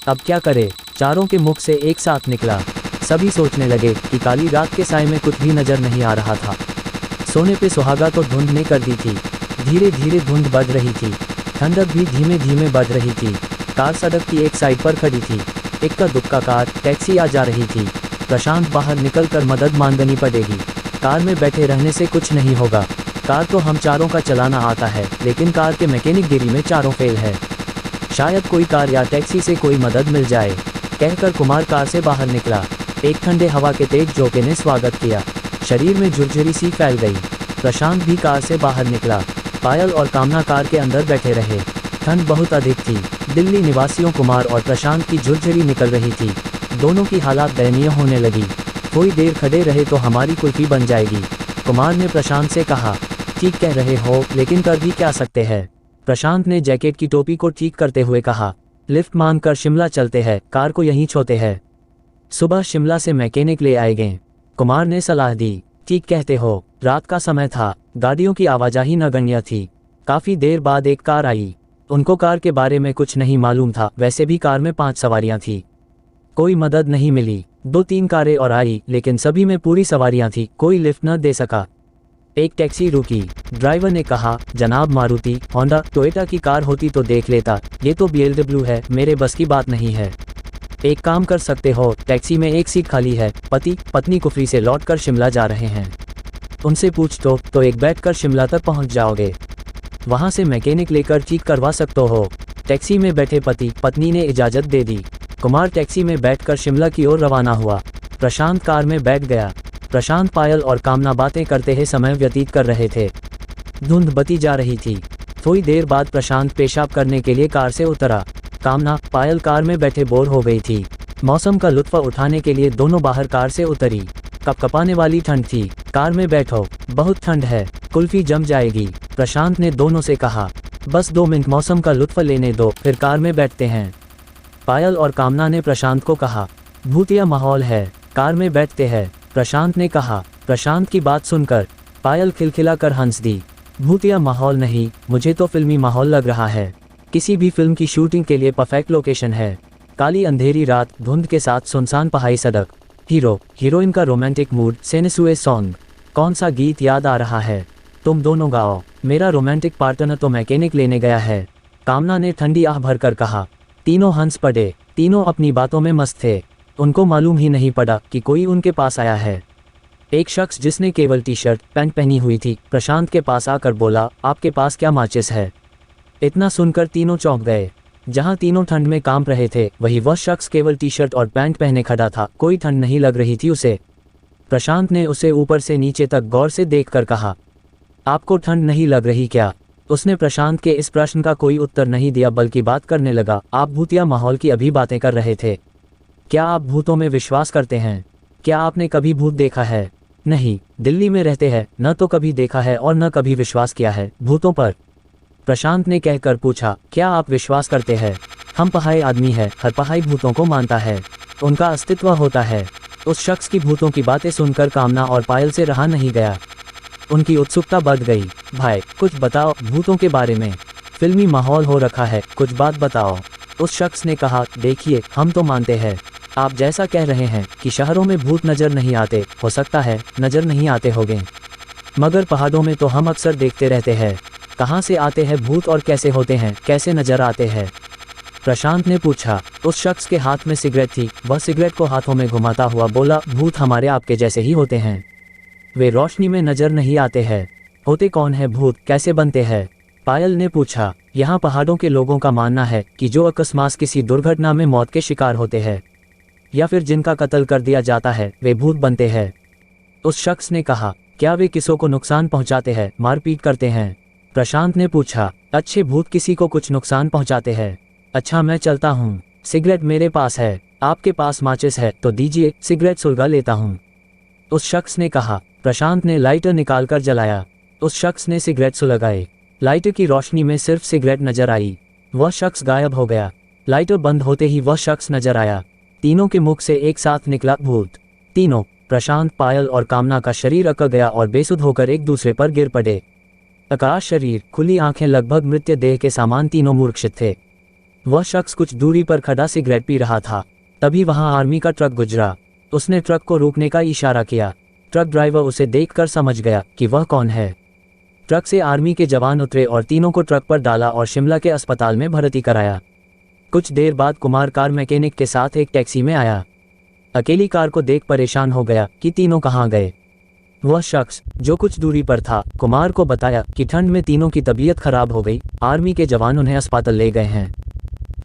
अब क्या करे? चारों के मुख से एक साथ निकला। सभी सोचने लगे कि काली रात के साए में कुछ भी नजर नहीं आ रहा था। सोने पे सुहागा तो धुंध ने कर दी थी। धीरे धीरे धुंध बढ़ रही थी। ठंडक भी धीमे धीमे बढ़ रही थी। कार सड़क की एक साइड पर खड़ी थी। इक्का दुक्का कार, टैक्सी आ जा रही थी। प्रशांत बाहर निकलकर मदद मांगनी पड़ेगी। कार में बैठे रहने से कुछ नहीं होगा। कार तो हम चारों का चलाना आता है, लेकिन कार के मैकेनिक गिरी में चारों फेल है। शायद कोई कार या टैक्सी से कोई मदद मिल जाए, कहकर कुमार कार से बाहर निकला। एक ठंडे हवा के तेज झोंके ने स्वागत किया। शरीर में झुरझुरी सी फैल गई। प्रशांत भी कार से बाहर निकला। पायल और कामना कार के अंदर बैठे रहे। ठंड बहुत अधिक थी। दिल्ली निवासियों कुमार और प्रशांत की झुरझुरी निकल रही थी। दोनों की हालात दयनीय होने लगी। थोड़ी देर खड़े रहे तो हमारी कुल्फी बन जाएगी, कुमार ने प्रशांत से कहा। ठीक कह रहे हो, लेकिन कर भी क्या सकते हैं? प्रशांत ने जैकेट की टोपी को ठीक करते हुए कहा। लिफ्ट मांग कर शिमला चलते हैं, कार को यहीं छोड़ते हैं। सुबह शिमला से मैकेनिक ले आएंगे, कुमार ने सलाह दी। ठीक कहते हो। रात का समय था, गाड़ियों की आवाजाही नगण्य थी। काफ़ी देर बाद एक कार आई। उनको कार के बारे में कुछ नहीं मालूम था। वैसे भी कार में 5 सवारियां थी। कोई मदद नहीं मिली। 2-3 कारें और आई, लेकिन सभी में पूरी सवारियां थी। कोई लिफ्ट न दे सका। एक टैक्सी रुकी। ड्राइवर ने कहा, जनाब मारुति, होंडा, टोयोटा की कार होती तो देख लेता, ये तो BMW है, मेरे बस की बात नहीं है। एक काम कर सकते हो, टैक्सी में एक सीट खाली है। पति पत्नी कुफरी से लौटकर शिमला जा रहे हैं। उनसे पूछ तो एक बैठकर शिमला तक पहुंच जाओगे। वहां से मैकेनिक लेकर ठीक करवा सकते हो। टैक्सी में बैठे पति पत्नी ने इजाज़त दे दी। कुमार टैक्सी में बैठकर शिमला की ओर रवाना हुआ। प्रशांत कार में बैठ गया। प्रशांत, पायल और कामना बातें करते हुए समय व्यतीत कर रहे थे। धुंध बती जा रही थी। थोड़ी देर बाद प्रशांत पेशाब करने के लिए कार से उतरा। कामना, पायल कार में बैठे बोर हो गई थी। मौसम का लुत्फ उठाने के लिए दोनों बाहर कार से उतरी। कपकपाने वाली ठंड थी। कार में बैठो, बहुत ठंड है, कुल्फी जम जाएगी, प्रशांत ने दोनों से कहा। बस 2 मिनट मौसम का लुत्फ लेने दो, फिर कार में बैठते हैं। पायल और कामना ने प्रशांत को कहा। भूतिया माहौल है, कार में बैठते हैं, प्रशांत ने कहा। प्रशांत की बात सुनकर पायल खिलखिलाकर हंस दी। भूतिया माहौल नहीं, मुझे तो फिल्मी माहौल लग रहा है। किसी भी फिल्म की शूटिंग के लिए परफेक्ट लोकेशन है। काली अंधेरी रात, धुंध के साथ सुनसान पहाड़ी सड़क, हीरो हीरोइन का रोमांटिक मूड, सेनेसुए सॉन्ग। कौन सा गीत याद आ रहा है? तुम दोनों गाओ। मेरा रोमांटिक पार्टनर तो मैकेनिक लेने गया है, कामना ने ठंडी आह भरकर कहा। तीनों हंस पड़े। तीनों अपनी बातों में मस्त थे। उनको मालूम ही नहीं पड़ा कि कोई उनके पास आया है। एक शख्स जिसने केवल टी-शर्ट पैंट पहनी हुई थी, प्रशांत के पास आकर बोला, आपके पास क्या माचिस है? इतना सुनकर तीनों चौंक गए। जहां तीनों ठंड में कांप रहे थे, वही वह शख्स केवल टी-शर्ट और पैंट पहने खड़ा था। कोई ठंड नहीं लग रही थी उसे। प्रशांत ने उसे ऊपर से नीचे तक गौर से देखकर कहा, आपको ठंड नहीं लग रही क्या? उसने प्रशांत के इस प्रश्न का कोई उत्तर नहीं दिया, बल्कि बात करने लगा। आप भूतिया माहौल की अभी बातें कर रहे थे। क्या आप भूतों में विश्वास करते हैं? क्या आपने कभी भूत देखा है? नहीं, दिल्ली में रहते हैं, न तो कभी देखा है और न कभी विश्वास किया है भूतों पर। प्रशांत ने कहकर पूछा, क्या आप विश्वास करते हैं? हम पहाड़ी आदमी है, हर पहाड़ी भूतों को मानता है, उनका अस्तित्व होता है। उस शख्स की भूतों की बातें सुनकर कामना और पायल से रहा नहीं गया। उनकी उत्सुकता बढ़ गई। भाई कुछ बताओ भूतों के बारे में, फिल्मी माहौल हो रखा है, कुछ बात बताओ। उस शख्स ने कहा, देखिए हम तो मानते हैं, आप जैसा कह रहे हैं कि शहरों में भूत नज़र नहीं आते, हो सकता है नज़र नहीं आते होंगे, मगर पहाड़ों में तो हम अक्सर देखते रहते हैं। कहाँ से आते हैं भूत और कैसे होते हैं, कैसे नज़र आते हैं? प्रशांत ने पूछा। उस शख्स के हाथ में सिगरेट थी, वह सिगरेट को हाथों में घुमाता हुआ बोला, भूत हमारे आपके जैसे ही होते हैं, वे रोशनी में नज़र नहीं आते हैं। होते कौन है भूत, कैसे बनते हैं? पायल ने पूछा। यहाँ पहाड़ों के लोगों का मानना है कि जो अकस्मात किसी दुर्घटना में मौत के शिकार होते हैं या फिर जिनका कत्ल कर दिया जाता है, वे भूत बनते हैं। उस शख्स ने कहा, क्या वे किसी को नुकसान पहुँचाते हैं, मारपीट करते हैं? प्रशांत ने पूछा। अच्छे भूत किसी को कुछ नुकसान पहुँचाते हैं। अच्छा मैं चलता हूँ, सिगरेट मेरे पास है, आपके पास माचिस है तो दीजिए, सिगरेट सुलगा लेता हूँ। उस शख्स ने कहा। प्रशांत ने लाइटर निकालकर जलाया। उस शख्स ने सिगरेट सुलगाए। लाइटर की रोशनी में सिर्फ सिगरेट नजर आई। वह शख्स गायब हो गया। लाइटर बंद होते ही वह शख्स नजर आया। तीनों के मुख से एक साथ निकला भूत। तीनों, प्रशांत, पायल और कामना का शरीर अकड़ गया और बेसुध होकर एक दूसरे पर गिर पड़े। आकाश शरीर, खुली आंखें, लगभग मृत्य देह के सामान, तीनों मूर्छित थे। वह शख्स कुछ दूरी पर खड़ा सिगरेट पी रहा था। तभी वहां आर्मी का ट्रक गुजरा। उसने ट्रक को रोकने का इशारा किया। ट्रक ड्राइवर उसे देखकर समझ गया कि वह कौन है। ट्रक से आर्मी के जवान उतरे और तीनों को ट्रक पर डाला और शिमला के अस्पताल में भर्ती कराया। कुछ देर बाद कुमार कार मैकेनिक के साथ एक टैक्सी में आया। अकेली कार को देख परेशान हो गया कि तीनों कहाँ गए। वह शख्स जो कुछ दूरी पर था कुमार को बताया कि ठंड में तीनों की तबीयत खराब हो गई, आर्मी के जवान उन्हें अस्पताल ले गए हैं।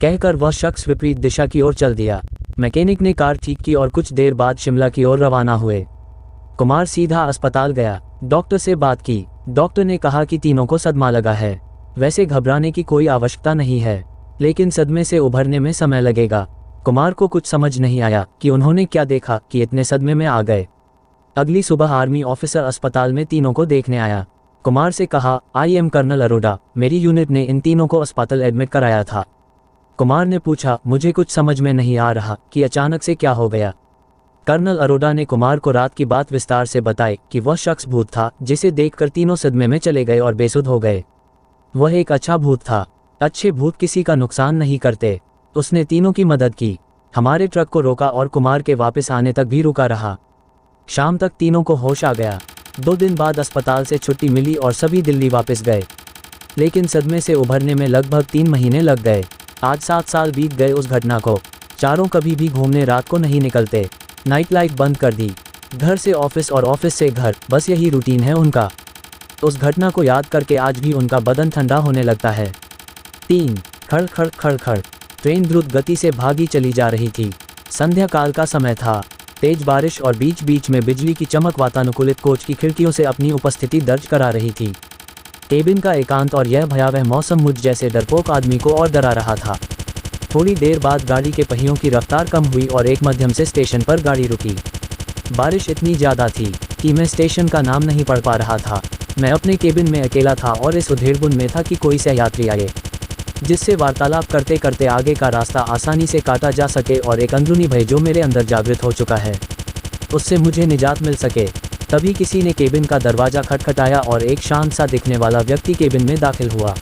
कहकर वह शख्स विपरीत दिशा की ओर चल दिया। मैकेनिक ने कार ठीक की और कुछ देर बाद शिमला की ओर रवाना हुए। कुमार सीधा अस्पताल गया। डॉक्टर से बात की। डॉक्टर ने कहा कि तीनों को सदमा लगा है। वैसे घबराने की कोई आवश्यकता नहीं है, लेकिन सदमे से उभरने में समय लगेगा। कुमार को कुछ समझ नहीं आया कि उन्होंने क्या देखा कि इतने सदमे में आ गए। अगली सुबह आर्मी ऑफिसर अस्पताल में तीनों को देखने आया। कुमार से कहा, आई एम कर्नल अरोड़ा, मेरी यूनिट ने इन तीनों को अस्पताल एडमिट कराया था। कुमार ने पूछा, मुझे कुछ समझ में नहीं आ रहा कि अचानक से क्या हो गया। कर्नल अरोड़ा ने कुमार को रात की बात विस्तार से बताई कि वह शख्स भूत था जिसे देखकर तीनों सदमे में चले गए और बेसुध हो गए। वह एक अच्छा भूत था। अच्छे भूत किसी का नुकसान नहीं करते। उसने तीनों की मदद की, हमारे ट्रक को रोका और कुमार के वापस आने तक भी रुका रहा। शाम तक तीनों को होश आ गया। 2 दिन बाद अस्पताल से छुट्टी मिली और सभी दिल्ली वापस गए, लेकिन सदमे से उभरने में लगभग 3 महीने लग गए। आज 7 साल बीत गए उस घटना को। चारों कभी भी घूमने रात को नहीं निकलते। नाइट लाइफ बंद कर दी। घर से ऑफिस और ऑफिस से घर, बस यही रूटीन है उनका। उस घटना को याद करके आज भी उनका बदन ठंडा होने लगता है। 3 खड़ खड़ खड़ खड़। ट्रेन द्रुत गति से भागी चली जा रही थी। संध्या काल का समय था। तेज बारिश और बीच बीच में बिजली की चमक वातानुकूलित कोच की खिड़कियों से अपनी उपस्थिति दर्ज करा रही थी। केबिन का एकांत और यह भयावह मौसम मुझ जैसे डरपोक आदमी को और डरा रहा था। थोड़ी देर बाद गाड़ी के पहियों की रफ्तार कम हुई और एक मध्यम से स्टेशन पर गाड़ी रुकी। बारिश इतनी ज़्यादा थी कि मैं स्टेशन का नाम नहीं पढ़ पा रहा था। मैं अपने केबिन में अकेला था और इस उधेड़बुन में था कि कोई सहयात्री आए जिससे वार्तालाप करते करते आगे का रास्ता आसानी से काटा जा सके और एक अंदरूनी भय जो मेरे अंदर जागृत हो चुका है उससे मुझे निजात मिल सके। तभी किसी ने केबिन का दरवाज़ा खटखटाया और एक शांत सा दिखने वाला व्यक्ति केबिन में दाखिल हुआ।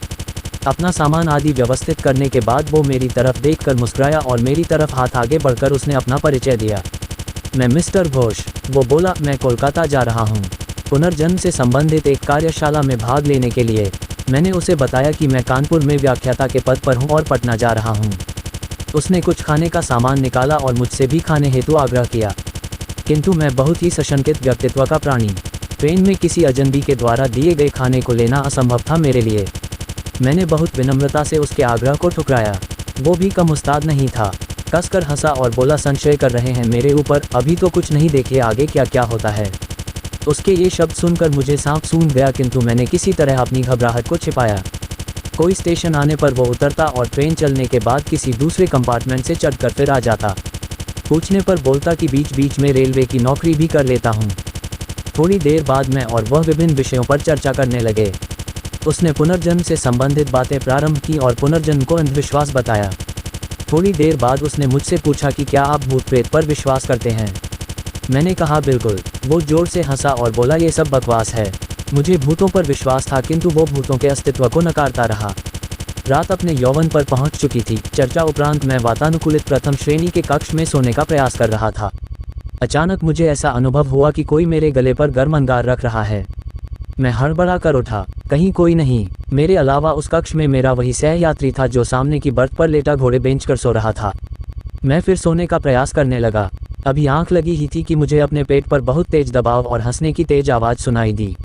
अपना सामान आदि व्यवस्थित करने के बाद वो मेरी तरफ देखकर मुस्कुराया और मेरी तरफ हाथ आगे बढ़कर उसने अपना परिचय दिया। मैं मिस्टर घोष। वो बोला, मैं कोलकाता जा रहा हूँ पुनर्जन्म से संबंधित एक कार्यशाला में भाग लेने के लिए। मैंने उसे बताया कि मैं कानपुर में व्याख्याता के पद पर हूँ और पटना जा रहा हूँ। उसने कुछ खाने का सामान निकाला और मुझसे भी खाने हेतु आग्रह किया, किंतु मैं बहुत ही सशंकित व्यक्तित्व का प्राणी। ट्रेन में किसी अजनबी के द्वारा दिए गए खाने को लेना असंभव था मेरे लिए। मैंने बहुत विनम्रता से उसके आग्रह को ठुकराया। वो भी कम उस्ताद नहीं था। कसकर हंसा और बोला, संशय कर रहे हैं मेरे ऊपर, अभी तो कुछ नहीं, देखिए आगे क्या क्या होता है। उसके ये शब्द सुनकर मुझे सांप सूंघ गया, किंतु मैंने किसी तरह अपनी घबराहट को छिपाया। कोई स्टेशन आने पर वो उतरता और ट्रेन चलने के बाद किसी दूसरे कंपार्टमेंट से चढ़कर फिर आ जाता। पूछने पर बोलता कि बीच बीच में रेलवे की नौकरी भी कर लेता हूँ। थोड़ी देर बाद मैं और वह विभिन्न विषयों पर चर्चा करने लगे। उसने पुनर्जन्म से संबंधित बातें प्रारंभ की और पुनर्जन्म को अंधविश्वास बताया। थोड़ी देर बाद उसने मुझसे पूछा कि क्या आप भूत प्रेत पर विश्वास करते हैं। मैंने कहा बिल्कुल। वो जोर से हंसा और बोला ये सब बकवास है। मुझे भूतों पर विश्वास था किंतु वो भूतों के अस्तित्व को नकारता रहा। रात अपने यौवन पर पहुंच चुकी थी। चर्चा उपरांत मैं वातानुकूलित प्रथम श्रेणी के कक्ष में सोने का प्रयास कर रहा था। अचानक मुझे ऐसा अनुभव हुआ कि कोई मेरे गले पर गर्म अंगार रख रहा है। मैं हड़बड़ा कर उठा। कहीं कोई नहीं। मेरे अलावा उस कक्ष में मेरा वही सहयात्री था जो सामने की बर्थ पर लेटा घोड़े बेंच कर सो रहा था। मैं फिर सोने का प्रयास करने लगा। अभी आंख लगी ही थी कि मुझे अपने पेट पर बहुत तेज दबाव और हंसने की तेज आवाज़ सुनाई दी।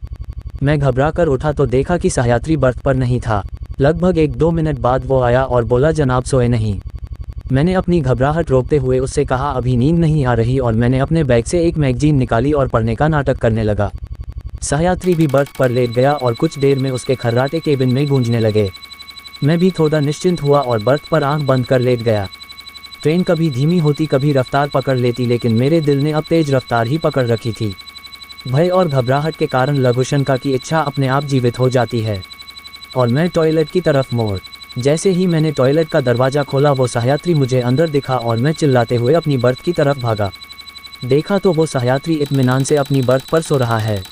मैं घबरा कर उठा तो देखा कि सहयात्री बर्थ पर नहीं था। लगभग 1-2 मिनट बाद वो आया और बोला जनाब सोए नहीं। मैंने अपनी घबराहट रोकते हुए उससे कहा अभी नींद नहीं आ रही और मैंने अपने बैग से एक मैगजीन निकाली और पढ़ने का नाटक करने लगा। सहयात्री भी बर्थ पर लेट गया और कुछ देर में उसके खर्राटे केबिन में गूंजने लगे। मैं भी थोड़ा निश्चिंत हुआ और बर्थ पर आंख बंद कर लेट गया। ट्रेन कभी धीमी होती कभी रफ्तार पकड़ लेती लेकिन मेरे दिल ने अब तेज रफ्तार ही पकड़ रखी थी। भय और घबराहट के कारण लघुशंका की इच्छा अपने आप जीवित हो जाती है। और मैं टॉयलेट की तरफ मोड़। जैसे ही मैंने टॉयलेट का दरवाज़ा खोला वो सहयात्री मुझे अंदर दिखा और मैं चिल्लाते हुए अपनी बर्थ की तरफ भागा। देखा तो वो सहयात्री इत्मीनान से अपनी बर्थ पर सो रहा है।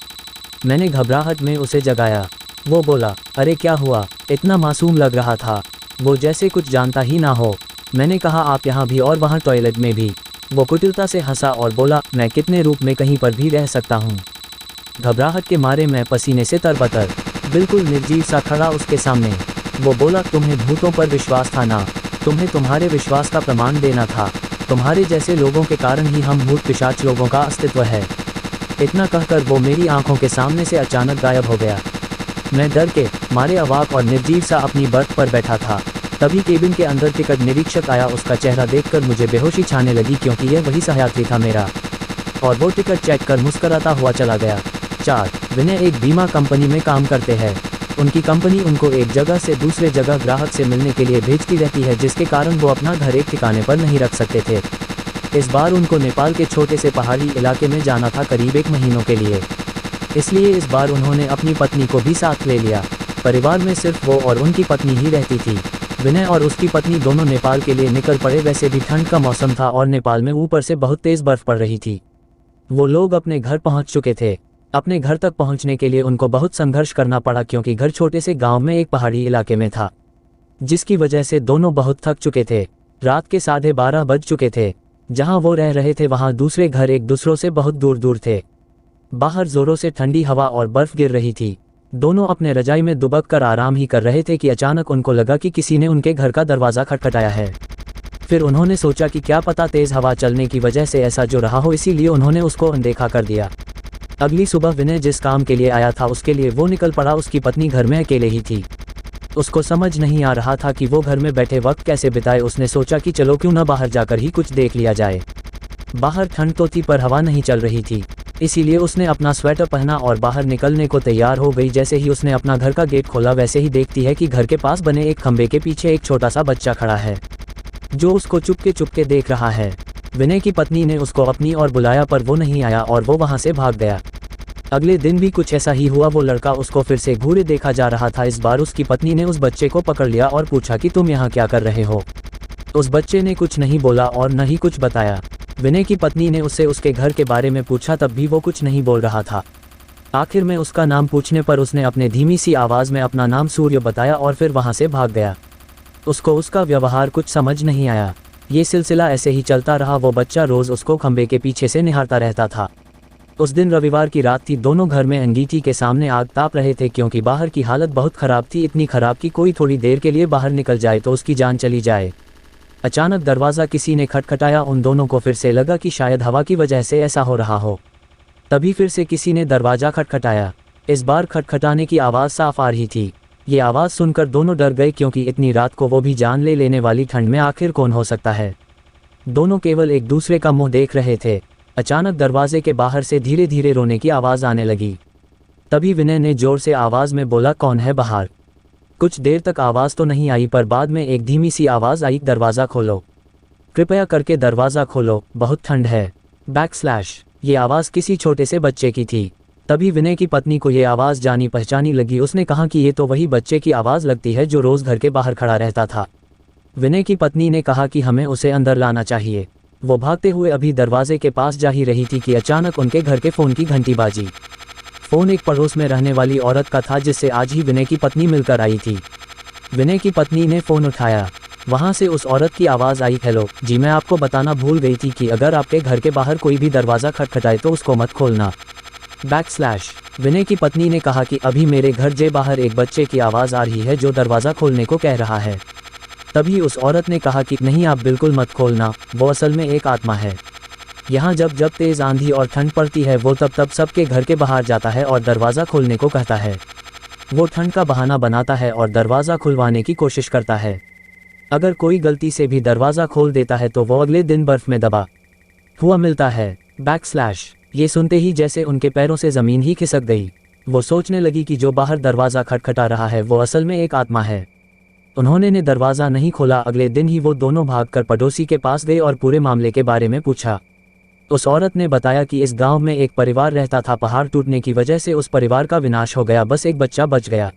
मैंने घबराहट में उसे जगाया। वो बोला अरे क्या हुआ, इतना मासूम लग रहा था। वो जैसे कुछ जानता ही ना हो। मैंने कहा आप यहाँ भी और वहाँ टॉयलेट में भी। वो कुटिलता से हंसा और बोला मैं कितने रूप में कहीं पर भी रह सकता हूँ। घबराहट के मारे मैं पसीने से तरबतर बिल्कुल निर्जीव सा खड़ा उसके सामने। वो बोला तुम्हें भूतों पर विश्वास था ना, तुम्हें तुम्हारे विश्वास का प्रमाण देना था। तुम्हारे जैसे लोगों के कारण ही हम भूत पिशाच लोगों का अस्तित्व है। इतना कहकर वो मेरी आंखों के सामने से अचानक गायब हो गया। मैं डर के मारे अवाक और निर्जीव सा अपनी बर्थ पर बैठा था। तभी केबिन के अंदर टिकट निरीक्षक आया। उसका चेहरा देखकर मुझे बेहोशी छाने लगी क्योंकि यह वही सहयात्री था मेरा। और वो टिकट चेक कर मुस्कराता हुआ चला गया। 4. विनय एक बीमा कंपनी में काम करते हैं। उनकी कंपनी उनको एक जगह से दूसरे जगह ग्राहक से मिलने के लिए भेजती रहती है जिसके कारण वो अपना घर एक ठिकाने पर नहीं रख सकते थे। इस बार उनको नेपाल के छोटे से पहाड़ी इलाके में जाना था करीब 1 महीनों के लिए। इसलिए इस बार उन्होंने अपनी पत्नी को भी साथ ले लिया। परिवार में सिर्फ वो और उनकी पत्नी ही रहती थी। विनय और उसकी पत्नी दोनों नेपाल के लिए निकल पड़े। वैसे भी ठंड का मौसम था और नेपाल में ऊपर से बहुत तेज़ बर्फ पड़ रही थी। वो लोग अपने घर पहुंच चुके थे। अपने घर तक पहुंचने के लिए उनको बहुत संघर्ष करना पड़ा क्योंकि घर छोटे से गांव में एक पहाड़ी इलाके में था, जिसकी वजह से दोनों बहुत थक चुके थे। रात के 12:30 बज चुके थे। जहां वो रह रहे थे वहां दूसरे घर एक दूसरों से बहुत दूर दूर थे। बाहर जोरों से ठंडी हवा और बर्फ गिर रही थी। दोनों अपने रजाई में दुबक कर आराम ही कर रहे थे कि अचानक उनको लगा कि किसी ने उनके घर का दरवाज़ा खटखटाया है। फिर उन्होंने सोचा कि क्या पता तेज़ हवा चलने की वजह से ऐसा जो रहा हो, इसीलिए उन्होंने उसको अनदेखा कर दिया। अगली सुबह विनय जिस काम के लिए आया था उसके लिए वो निकल पड़ा। उसकी पत्नी घर में अकेले ही थी। उसको समझ नहीं आ रहा था कि वो घर में बैठे वक्त कैसे बिताए। उसने सोचा कि चलो क्यों न बाहर जाकर ही कुछ देख लिया जाए। बाहर ठंड तो थी पर हवा नहीं चल रही थी, इसीलिए उसने अपना स्वेटर पहना और बाहर निकलने को तैयार हो गई। जैसे ही उसने अपना घर का गेट खोला वैसे ही देखती है कि घर के पास बने एक खंबे के पीछे एक छोटा सा बच्चा खड़ा है जो उसको चुपके देख रहा है। विनय की पत्नी ने उसको अपनी ओर बुलाया पर वो नहीं आया और वो वहां से भाग गया। अगले दिन भी कुछ ऐसा ही हुआ। वो लड़का उसको फिर से घूरे देखा जा रहा था। इस बार उसकी पत्नी ने उस बच्चे को पकड़ लिया और पूछा कि तुम यहाँ क्या कर रहे हो। उस बच्चे ने कुछ नहीं बोला और न ही कुछ बताया। विनय की पत्नी ने उससे उसके घर के बारे में पूछा, तब भी वो कुछ नहीं बोल रहा था। आखिर में उसका नाम पूछने पर उसने अपने धीमी सी आवाज़ में अपना नाम सूर्य बताया और फिर वहाँ से भाग गया। उसको उसका व्यवहार कुछ समझ नहीं आया। ये सिलसिला ऐसे ही चलता रहा। वो बच्चा रोज़ उसको खंबे के पीछे से निहारता रहता था। उस दिन रविवार की रात थी। दोनों घर में अंगीठी के सामने आग ताप रहे थे क्योंकि बाहर की हालत बहुत ख़राब थी। इतनी ख़राब कि कोई थोड़ी देर के लिए बाहर निकल जाए तो उसकी जान चली जाए। अचानक दरवाज़ा किसी ने खटखटाया। उन दोनों को फिर से लगा कि शायद हवा की वजह से ऐसा हो रहा हो। तभी फिर से किसी ने दरवाज़ा खटखटाया। इस बार खटखटाने की आवाज़ साफ आ रही थी। ये आवाज़ सुनकर दोनों डर गए क्योंकि इतनी रात को वो भी जान ले लेने वाली ठंड में आखिर कौन हो सकता है। दोनों केवल एक दूसरे का मुंह देख रहे थे। अचानक दरवाजे के बाहर से धीरे धीरे रोने की आवाज़ आने लगी। तभी विनय ने जोर से आवाज़ में बोला, कौन है बाहर। कुछ देर तक आवाज़ तो नहीं आई पर बाद में एक धीमी सी आवाज़ आई, दरवाज़ा खोलो, कृपया करके दरवाज़ा खोलो, बहुत ठंड है। / ये आवाज़ किसी छोटे से बच्चे की थी। तभी विनय की पत्नी को ये आवाज़ जानी पहचानी लगी। उसने कहा कि ये तो वही बच्चे की आवाज़ लगती है जो रोज़ घर के बाहर खड़ा रहता था। विनय की पत्नी ने कहा कि हमें उसे अंदर लाना चाहिए। वो भागते हुए अभी दरवाजे के पास जा ही रही थी कि अचानक उनके घर के फ़ोन की घंटी बाजी। फ़ोन एक पड़ोस में रहने वाली औरत का था जिससे आज ही विनय की पत्नी मिलकर आई थी। विनय की पत्नी ने फ़ोन उठाया। वहाँ से उस औरत की आवाज़ आई, हेलो जी, मैं आपको बताना भूल गई थी कि अगर आपके घर के बाहर कोई भी दरवाज़ा खटखटाए तो उसको मत खोलना। विनय की पत्नी ने कहा कि अभी मेरे घर जे बाहर एक बच्चे की आवाज़ आ रही है जो दरवाज़ा खोलने को कह रहा है। तभी उस औरत ने कहा कि नहीं, आप बिल्कुल मत खोलना, वो असल में एक आत्मा है। यहाँ जब जब तेज़ आंधी और ठंड पड़ती है वो तब तब सबके घर के बाहर जाता है और दरवाज़ा खोलने को कहता है। वो ठंड का बहाना बनाता है और दरवाज़ा खुलवाने की कोशिश करता है। अगर कोई गलती से भी दरवाज़ा खोल देता है तो वो अगले दिन बर्फ़ में दबा हुआ मिलता है। ये सुनते ही जैसे उनके पैरों से ज़मीन ही खिसक गई। वो सोचने लगी कि जो बाहर दरवाज़ा खटखटा रहा है वो असल में एक आत्मा है। उन्होंने ने दरवाज़ा नहीं खोला। अगले दिन ही वो दोनों भागकर पड़ोसी के पास गए और पूरे मामले के बारे में पूछा। उस औरत ने बताया कि इस गांव में एक परिवार रहता था। पहाड़ टूटने की वजह से उस परिवार का विनाश हो गया, बस एक बच्चा बच गया।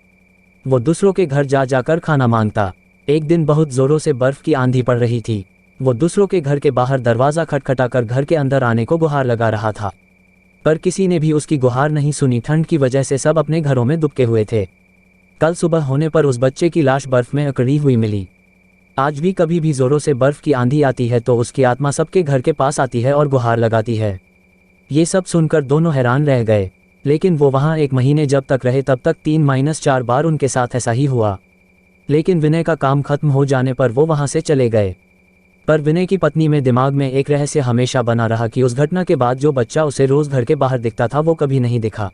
वो दूसरों के घर जा जाकर खाना मांगता। एक दिन बहुत ज़ोरों से बर्फ़ की आंधी पड़ रही थी। वो दूसरों के घर के बाहर दरवाज़ा खटखटाकर घर के अंदर आने को गुहार लगा रहा था, पर किसी ने भी उसकी गुहार नहीं सुनी। ठंड की वजह से सब अपने घरों में दुबके हुए थे। कल सुबह होने पर उस बच्चे की लाश बर्फ़ में अकड़ी हुई मिली। आज भी कभी भी ज़ोरों से बर्फ़ की आंधी आती है तो उसकी आत्मा सबके घर के पास आती है और गुहार लगाती है। ये सब सुनकर दोनों हैरान रह गए, लेकिन वो वहाँ 1 महीने जब तक रहे तब तक 3-4 बार उनके साथ ऐसा ही हुआ। लेकिन विनय का काम खत्म हो जाने पर वो वहाँ से चले गए। पर विनय की पत्नी में दिमाग में एक रहस्य हमेशा बना रहा कि उस घटना के बाद जो बच्चा उसे रोज़ घर के बाहर दिखता था वो कभी नहीं दिखा।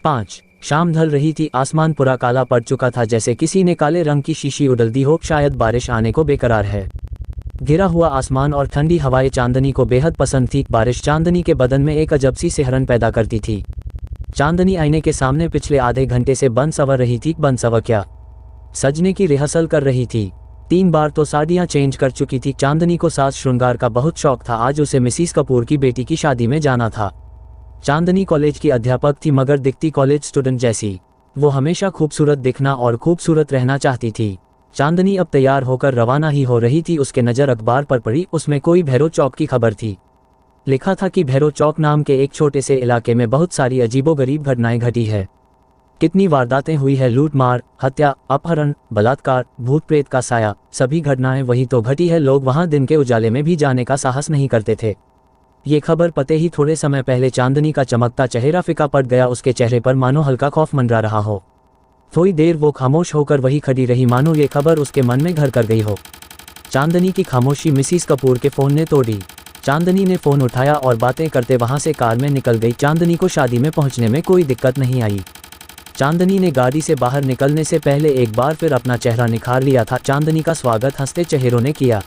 5 शाम ढल रही थी। आसमान पूरा काला पड़ चुका था, जैसे किसी ने काले रंग की शीशी उड़ल दी हो। शायद बारिश आने को बेकरार है। घिरा हुआ आसमान और ठंडी हवाएं चांदनी को बेहद पसंद थी। बारिश चांदनी के बदन में एक अजब सी सिहरन पैदा करती थी। चांदनी आईने के सामने पिछले आधे घंटे से बन संवर रही थी। बन संवर क्या, सजने की रिहर्सल कर रही थी। 3 बार तो साड़ियाँ चेंज कर चुकी थी। चांदनी को साज श्रृंगार का बहुत शौक था। आज उसे मिसिस कपूर की बेटी की शादी में जाना था। चांदनी कॉलेज की अध्यापक थी, मगर दिखती कॉलेज स्टूडेंट जैसी। वो हमेशा खूबसूरत दिखना और खूबसूरत रहना चाहती थी। चांदनी अब तैयार होकर रवाना ही हो रही थी। उसके नज़र अखबार पर पड़ी। उसमें कोई भैरो चौक की खबर थी। लिखा था कि भैरो चौक नाम के एक छोटे से इलाके में बहुत सारी अजीबोगरीब घटनाएं घटी है। कितनी वारदातें हुई है, लूट मार, हत्या, अपहरण, बलात्कार, भूत प्रेत का साया, सभी घटनाएं वही तो घटी है। लोग वहां दिन के उजाले में भी जाने का साहस नहीं करते थे। ये खबर पते ही थोड़े समय पहले चांदनी का चमकता चेहरा फीका पड़ गया। उसके चेहरे पर मानो हल्का खौफ मंडरा रहा हो। थोड़ी देर वो खामोश होकर वही खड़ी रही, मानो ये खबर उसके मन में घर कर गई हो। चांदनी की खामोशी मिसिस कपूर के फ़ोन ने तोड़ी। चांदनी ने फ़ोन उठाया और बातें करते वहाँ से कार में निकल गई। चांदनी को शादी में पहुँचने में कोई दिक्कत नहीं आई। चांदनी ने गाड़ी से बाहर निकलने से पहले एक बार फिर अपना चेहरा निखार लिया था। चांदनी का स्वागत हंसते चेहरों ने किया,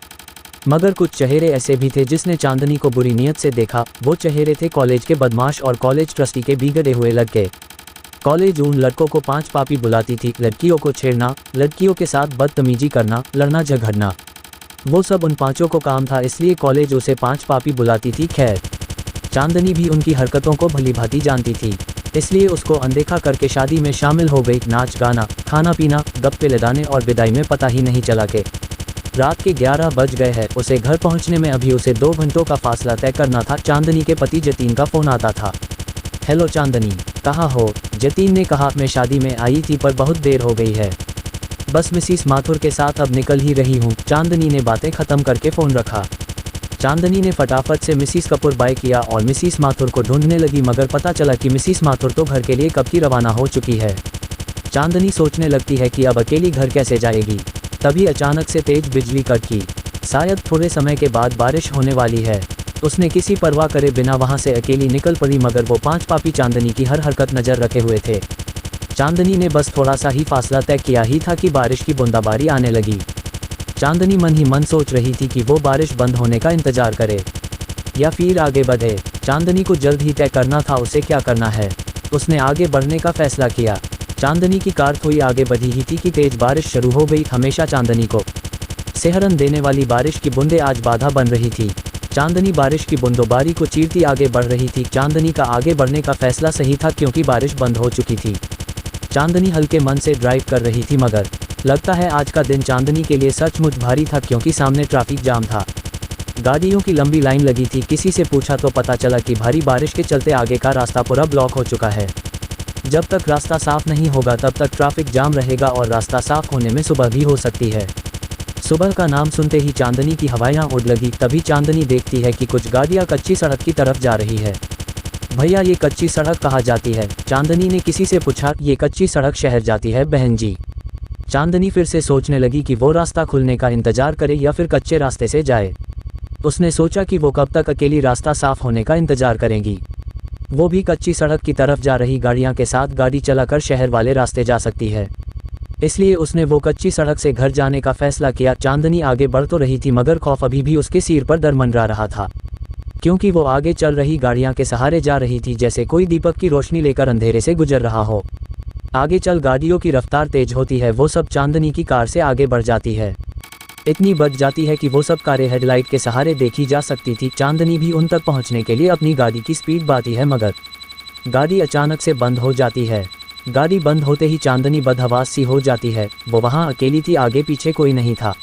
मगर कुछ चेहरे ऐसे भी थे जिसने चांदनी को बुरी नीयत से देखा। वो चेहरे थे कॉलेज के बदमाश और कॉलेज ट्रस्टी के बिगड़े हुए लड़के। कॉलेज उन लड़कों को 5 पापी बुलाती थी। लड़कियों को छेड़ना, लड़कियों के साथ बदतमीजी करना, लड़ना झगड़ना, वो सब उन 5 को काम था, इसलिए कॉलेज उसे 5 पापी बुलाती थी। खैर, चांदनी भी उनकी हरकतों को भली भांति जानती थी, इसलिए उसको अनदेखा करके शादी में शामिल हो गई। नाच गाना, खाना पीना, गप्पे लदाने और विदाई में पता ही नहीं चला कि रात के 11 बज गए हैं। उसे घर पहुंचने में अभी उसे 2 घंटों का फासला तय करना था। चांदनी के पति जतीन का फ़ोन आता था। हेलो चांदनी, कहाँ हो? जतीन ने कहा, मैं शादी में आई थी पर बहुत देर हो गई है, बस मिसिस माथुर के साथ अब निकल ही रही हूँ। चांदनी ने बातें ख़त्म करके फ़ोन रखा। चांदनी ने फटाफट से मिसिस कपूर बाय किया और मिसिस माथुर को ढूंढने लगी, मगर पता चला कि मिसिस माथुर तो घर के लिए कब की रवाना हो चुकी है। चांदनी सोचने लगती है कि अब अकेली घर कैसे जाएगी। तभी अचानक से तेज बिजली कड़की। शायद थोड़े समय के बाद बारिश होने वाली है। उसने किसी परवाह करे बिना वहां से अकेली निकल पड़ी, मगर वो 5 पापी चांदनी की हर हरकत नज़र रखे हुए थे। चांदनी ने बस थोड़ा सा ही फासला तय किया ही था कि बारिश की बूंदाबांदी आने लगी। चांदनी मन ही मन सोच रही थी कि वो बारिश बंद होने का इंतजार करे या फिर आगे बढ़े। चांदनी को जल्द ही तय करना था उसे क्या करना है। उसने आगे बढ़ने का फैसला किया। चांदनी की कार थोड़ी आगे बढ़ी ही थी कि तेज बारिश शुरू हो गई। हमेशा चांदनी को सिहरन देने वाली बारिश की बूंदें आज बाधा बन रही थी। चांदनी बारिश की बूंदोबारी को चीरती आगे बढ़ रही थी। चांदनी का आगे बढ़ने का फैसला सही था क्योंकि बारिश बंद हो चुकी थी। चांदनी हल्के मन से ड्राइव कर रही थी, मगर लगता है आज का दिन चांदनी के लिए सचमुच भारी था क्योंकि सामने ट्रैफिक जाम था। गाड़ियों की लंबी लाइन लगी थी। किसी से पूछा तो पता चला कि भारी बारिश के चलते आगे का रास्ता पूरा ब्लॉक हो चुका है। जब तक रास्ता साफ नहीं होगा तब तक ट्रैफिक जाम रहेगा और रास्ता साफ होने में सुबह भी हो सकती है। सुबह का नाम सुनते ही चांदनी की हवाएं उड़ लगी। तभी चांदनी देखती है कि कुछ गाड़ियां कच्ची सड़क की तरफ जा रही है। भैया, ये कच्ची सड़क कहाँ जाती है? चांदनी ने किसी से पूछा। ये कच्ची सड़क शहर जाती है बहन जी। चांदनी फिर से सोचने लगी कि वो रास्ता खुलने का इंतजार करे या फिर कच्चे रास्ते से जाए। उसने सोचा कि वो कब तक अकेली रास्ता साफ होने का इंतजार करेंगी। वो भी कच्ची सड़क की तरफ जा रही गाड़ियां के साथ गाड़ी चलाकर शहर वाले रास्ते जा सकती है, इसलिए उसने वो कच्ची सड़क से घर जाने का फैसला किया। चांदनी आगे बढ़ तो रही थी मगर खौफ अभी भी उसके सिर पर दर मंडरा रहा था, क्योंकि वो आगे चल रही गाड़ियां के सहारे जा रही थी जैसे कोई दीपक की रोशनी लेकर अंधेरे से गुजर रहा हो। आगे चल गाड़ियों की रफ्तार तेज होती है। वो सब चांदनी की कार से आगे बढ़ जाती है। इतनी बढ़ जाती है कि वो सब कारें हेडलाइट के सहारे देखी जा सकती थी। चांदनी भी उन तक पहुंचने के लिए अपनी गाड़ी की स्पीड बढ़ाती है, मगर गाड़ी अचानक से बंद हो जाती है। गाड़ी बंद होते ही चांदनी बदहवास सी हो जाती है। वो वहां अकेली थी, आगे पीछे कोई नहीं था।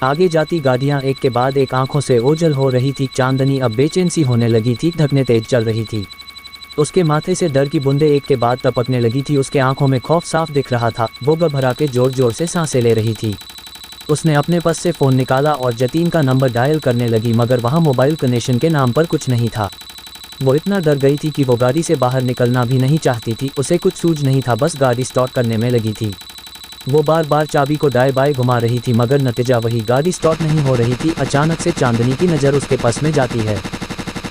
आगे जाती गाड़ियां एक के बाद एक आंखों से ओझल हो रही थी। चांदनी अब बेचैन सी होने लगी थी। धकने तेज चल रही थी। उसके माथे से डर की बूंदें एक के बाद टपकने लगी थी। उसके आंखों में खौफ साफ दिख रहा था। वो घबरा के जोर जोर से सांसें ले रही थी। उसने अपने पर्स से फ़ोन निकाला और जतीन का नंबर डायल करने लगी, मगर वहां मोबाइल कनेक्शन के नाम पर कुछ नहीं था। वो इतना डर गई थी कि वो गाड़ी से बाहर निकलना भी नहीं चाहती थी। उसे कुछ सूझ नहीं था, बस गाड़ी स्टार्ट करने में लगी थी। वो बार बार चाबी को दाएं बाएं घुमा रही थी, मगर नतीजा वही, गाड़ी स्टार्ट नहीं हो रही थी। अचानक से चांदनी की नज़र उसके पर्स में जाती है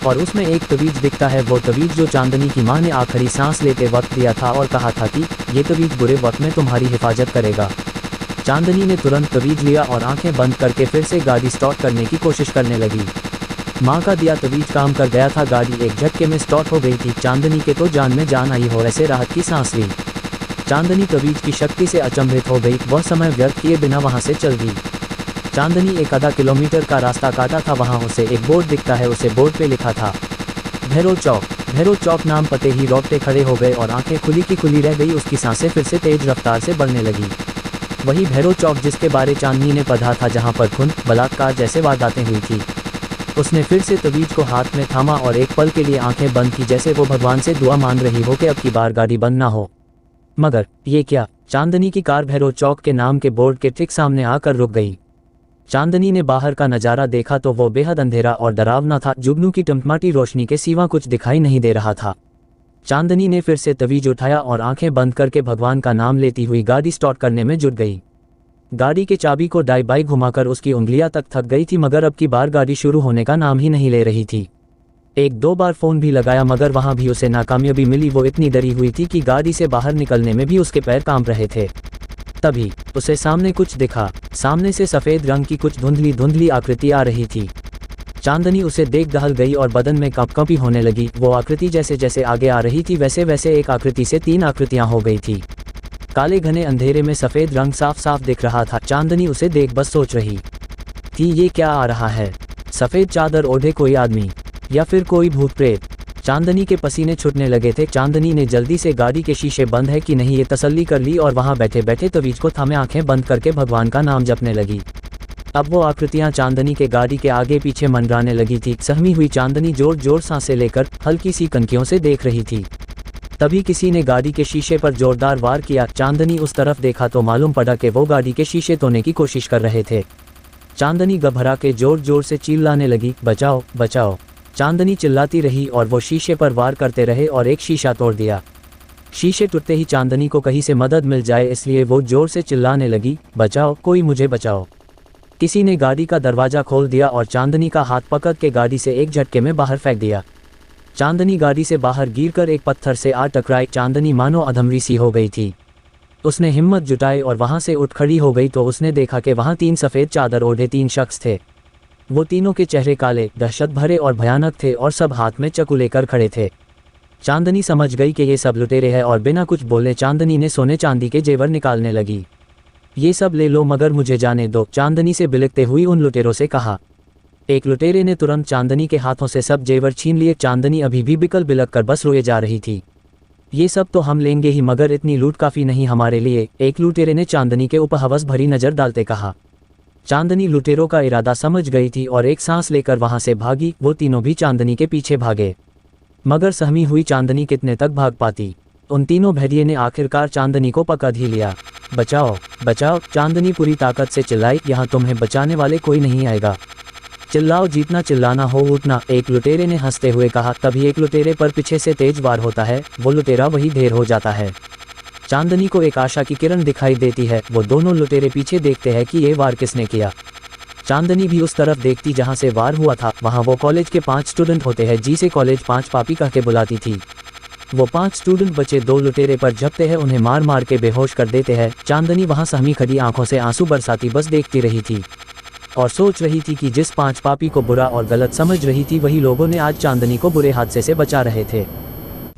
और उसमें एक तवीज़ दिखता है। वो तवीज़ जो चांदनी की माँ ने आखिरी सांस लेते वक्त दिया था और कहा था कि ये तवीज़ बुरे वक्त में तुम्हारी हिफाजत करेगा। चांदनी ने तुरंत तवीज़ लिया और आंखें बंद करके फिर से गाड़ी स्टार्ट करने की कोशिश करने लगी। माँ का दिया तवीज़ काम कर गया था। गाड़ी एक झटके में स्टार्ट हो गई थी। चांदनी के तो जान में जान आई हो ऐसे राहत की सांस ली। चांदनी तवीज़ की शक्ति से अचंभित हो गई। वह समय व्यर्थ किए बिना वहाँ से चल दी। चांदनी एक आधा किलोमीटर का रास्ता काटा था। वहाँ उसे एक बोर्ड दिखता है। उसे बोर्ड पे लिखा था भैरव चौक। भैरव चौक नाम पते ही रोंगटे खड़े हो गए और आंखें खुली की खुली रह गई। उसकी सांसें फिर से तेज रफ्तार से बढ़ने लगी। वही भैरव चौक जिसके बारे चांदनी ने पढ़ा था, जहाँ पर खून, बलात्कार जैसे वारदातें हुई थी। उसने फिर से तवीज़ को हाथ में थामा और एक पल के लिए आंखें बंद की, जैसे वो भगवान से दुआ मांग रही हो कि अब की बार गाड़ी बंद ना हो। मगर ये क्या? चांदनी की कार भैरव चौक के नाम के बोर्ड के ठीक सामने आकर रुक गई। चांदनी ने बाहर का नज़ारा देखा तो वो बेहद अंधेरा और डरावना था। जुगनू की टिमटिमाती रोशनी के सिवा कुछ दिखाई नहीं दे रहा था। चांदनी ने फिर से तवीज़ उठाया और आंखें बंद करके भगवान का नाम लेती हुई गाड़ी स्टार्ट करने में जुट गई। गाड़ी के चाबी को दाएं बाएं घुमाकर उसकी उंगलियां तक थक गई थी, मगर अब की बार गाड़ी शुरू होने का नाम ही नहीं ले रही थी। एक दो बार फ़ोन भी लगाया, मगर वहां भी उसे नाकामयाबी मिली। वो इतनी डरी हुई थी कि गाड़ी से बाहर निकलने में भी उसके पैर कांप रहे थे। तभी उसे सामने कुछ दिखा। सामने से सफ़ेद रंग की कुछ धुंधली धुंधली आकृति आ रही थी। चांदनी उसे देख दहल गई और बदन में कंपकंपी होने लगी। वो आकृति जैसे जैसे आगे आ रही थी वैसे वैसे एक आकृति से तीन आकृतियां हो गई थी। काले घने अंधेरे में सफ़ेद रंग साफ साफ दिख रहा था। चांदनी उसे देख बस सोच रही थी, ये क्या आ रहा है? सफ़ेद चादर ओढ़े कोई आदमी या फिर कोई भूत प्रेत? चांदनी के पसीने छूटने लगे थे। चांदनी ने जल्दी से गाड़ी के शीशे बंद है कि नहीं ये तसल्ली कर ली और वहां बैठे बैठे तवीज़ को थामे आंखें बंद करके भगवान का नाम जपने लगी। अब वो आकृतियां चांदनी के गाड़ी के आगे पीछे मंडराने लगी थी। सहमी हुई चांदनी जोर जोर सांसें लेकर हल्की सी कनखियों से देख रही थी। तभी किसी ने गाड़ी के शीशे पर जोरदार वार किया। चांदनी उस तरफ देखा तो मालूम पड़ा कि वो गाड़ी के शीशे तोड़ने की कोशिश कर रहे थे। चांदनी घबरा के जोर जोर से चिल्लाने लगी, बचाओ बचाओ। चांदनी चिल्लाती रही और वो शीशे पर वार करते रहे और एक शीशा तोड़ दिया। शीशे टूटते ही चांदनी को कहीं से मदद मिल जाए इसलिए वो जोर से चिल्लाने लगी, बचाओ, कोई मुझे बचाओ। किसी ने गाड़ी का दरवाज़ा खोल दिया और चांदनी का हाथ पकड़ के गाड़ी से एक झटके में बाहर फेंक दिया। चांदनी गाड़ी से बाहर गिरकर एक पत्थर से आ टकराई। चांदनी मानो अधमरी सी हो गई थी। उसने हिम्मत जुटाई और वहां से उठ खड़ी हो गई तो उसने देखा कि वहां तीन सफ़ेद चादर ओढ़े तीन शख्स थे। वो तीनों के चेहरे काले, दहशत भरे और भयानक थे और सब हाथ में चाकू लेकर खड़े थे। चांदनी समझ गई कि ये सब लुटेरे हैं और बिना कुछ बोले चांदनी ने सोने चांदी के जेवर निकालने लगी। ये सब ले लो मगर मुझे जाने दो, चांदनी से बिलखते हुई उन लुटेरों से कहा। एक लुटेरे ने तुरंत चांदनी के हाथों से सब जेवर छीन लिए। चांदनी अभी भी बिकल बिलक कर बस रोए जा रही थी। ये सब तो हम लेंगे ही, मगर इतनी लूट काफ़ी नहीं हमारे लिए, एक लुटेरे ने चांदनी के ऊपर हवस भरी नज़र डालते कहा। चांदनी लुटेरों का इरादा समझ गई थी और एक सांस लेकर वहां से भागी। वो तीनों भी चांदनी के पीछे भागे, मगर सहमी हुई चांदनी कितने तक भाग पाती। उन तीनों भेदिये ने आखिरकार चांदनी को पकड़ ही लिया। बचाओ बचाओ, चांदनी पूरी ताकत से चिल्लाई, यहाँ तुम्हें बचाने वाले कोई नहीं आएगा। चिल्लाओ, जितना चिल्लाना हो उतना, एक लुटेरे ने हंसते हुए कहा। तभी एक लुटेरे पर पीछे से तेज वार होता है। वो लुटेरा वही ढेर हो जाता है। चांदनी को एक आशा की किरण दिखाई देती है। वो दोनों लुटेरे पीछे देखते हैं कि ये वार किसने किया। चांदनी भी उस तरफ देखती जहां से वार हुआ था। वहां वो कॉलेज के 5 स्टूडेंट होते हैं जिसे कॉलेज 5 पापी कह के बुलाती थी। वो 5 स्टूडेंट बचे 2 लुटेरे पर झपते हैं, उन्हें मार मार के बेहोश कर देते हैं। चांदनी वहां सहमी खड़ी आंखों से आंसू बरसाती बस देखती रही थी और सोच रही थी कि जिस 5 पापी को बुरा और गलत समझ रही थी वही लोगों ने आज चांदनी को बुरे हादसे से बचा रहे थे।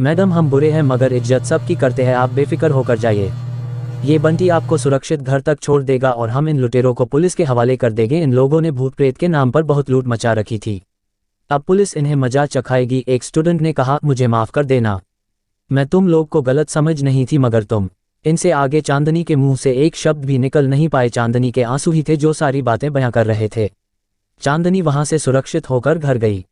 मैडम, हम बुरे हैं मगर इज्जत सबकी करते हैं, आप बेफिक्र होकर जाइए। ये बंटी आपको सुरक्षित घर तक छोड़ देगा और हम इन लुटेरों को पुलिस के हवाले कर देंगे। इन लोगों ने भूत प्रेत के नाम पर बहुत लूट मचा रखी थी, अब पुलिस इन्हें मजा चखाएगी। एक स्टूडेंट ने कहा, मुझे माफ़ कर देना, मैं तुम लोग को गलत समझ नहीं थी, मगर तुम। इनसे आगे चांदनी के मुंह से एक शब्द भी निकल नहीं पाए। चांदनी के आंसू ही थे जो सारी बातें बयां कर रहे थे। चांदनी वहां से सुरक्षित होकर घर गई।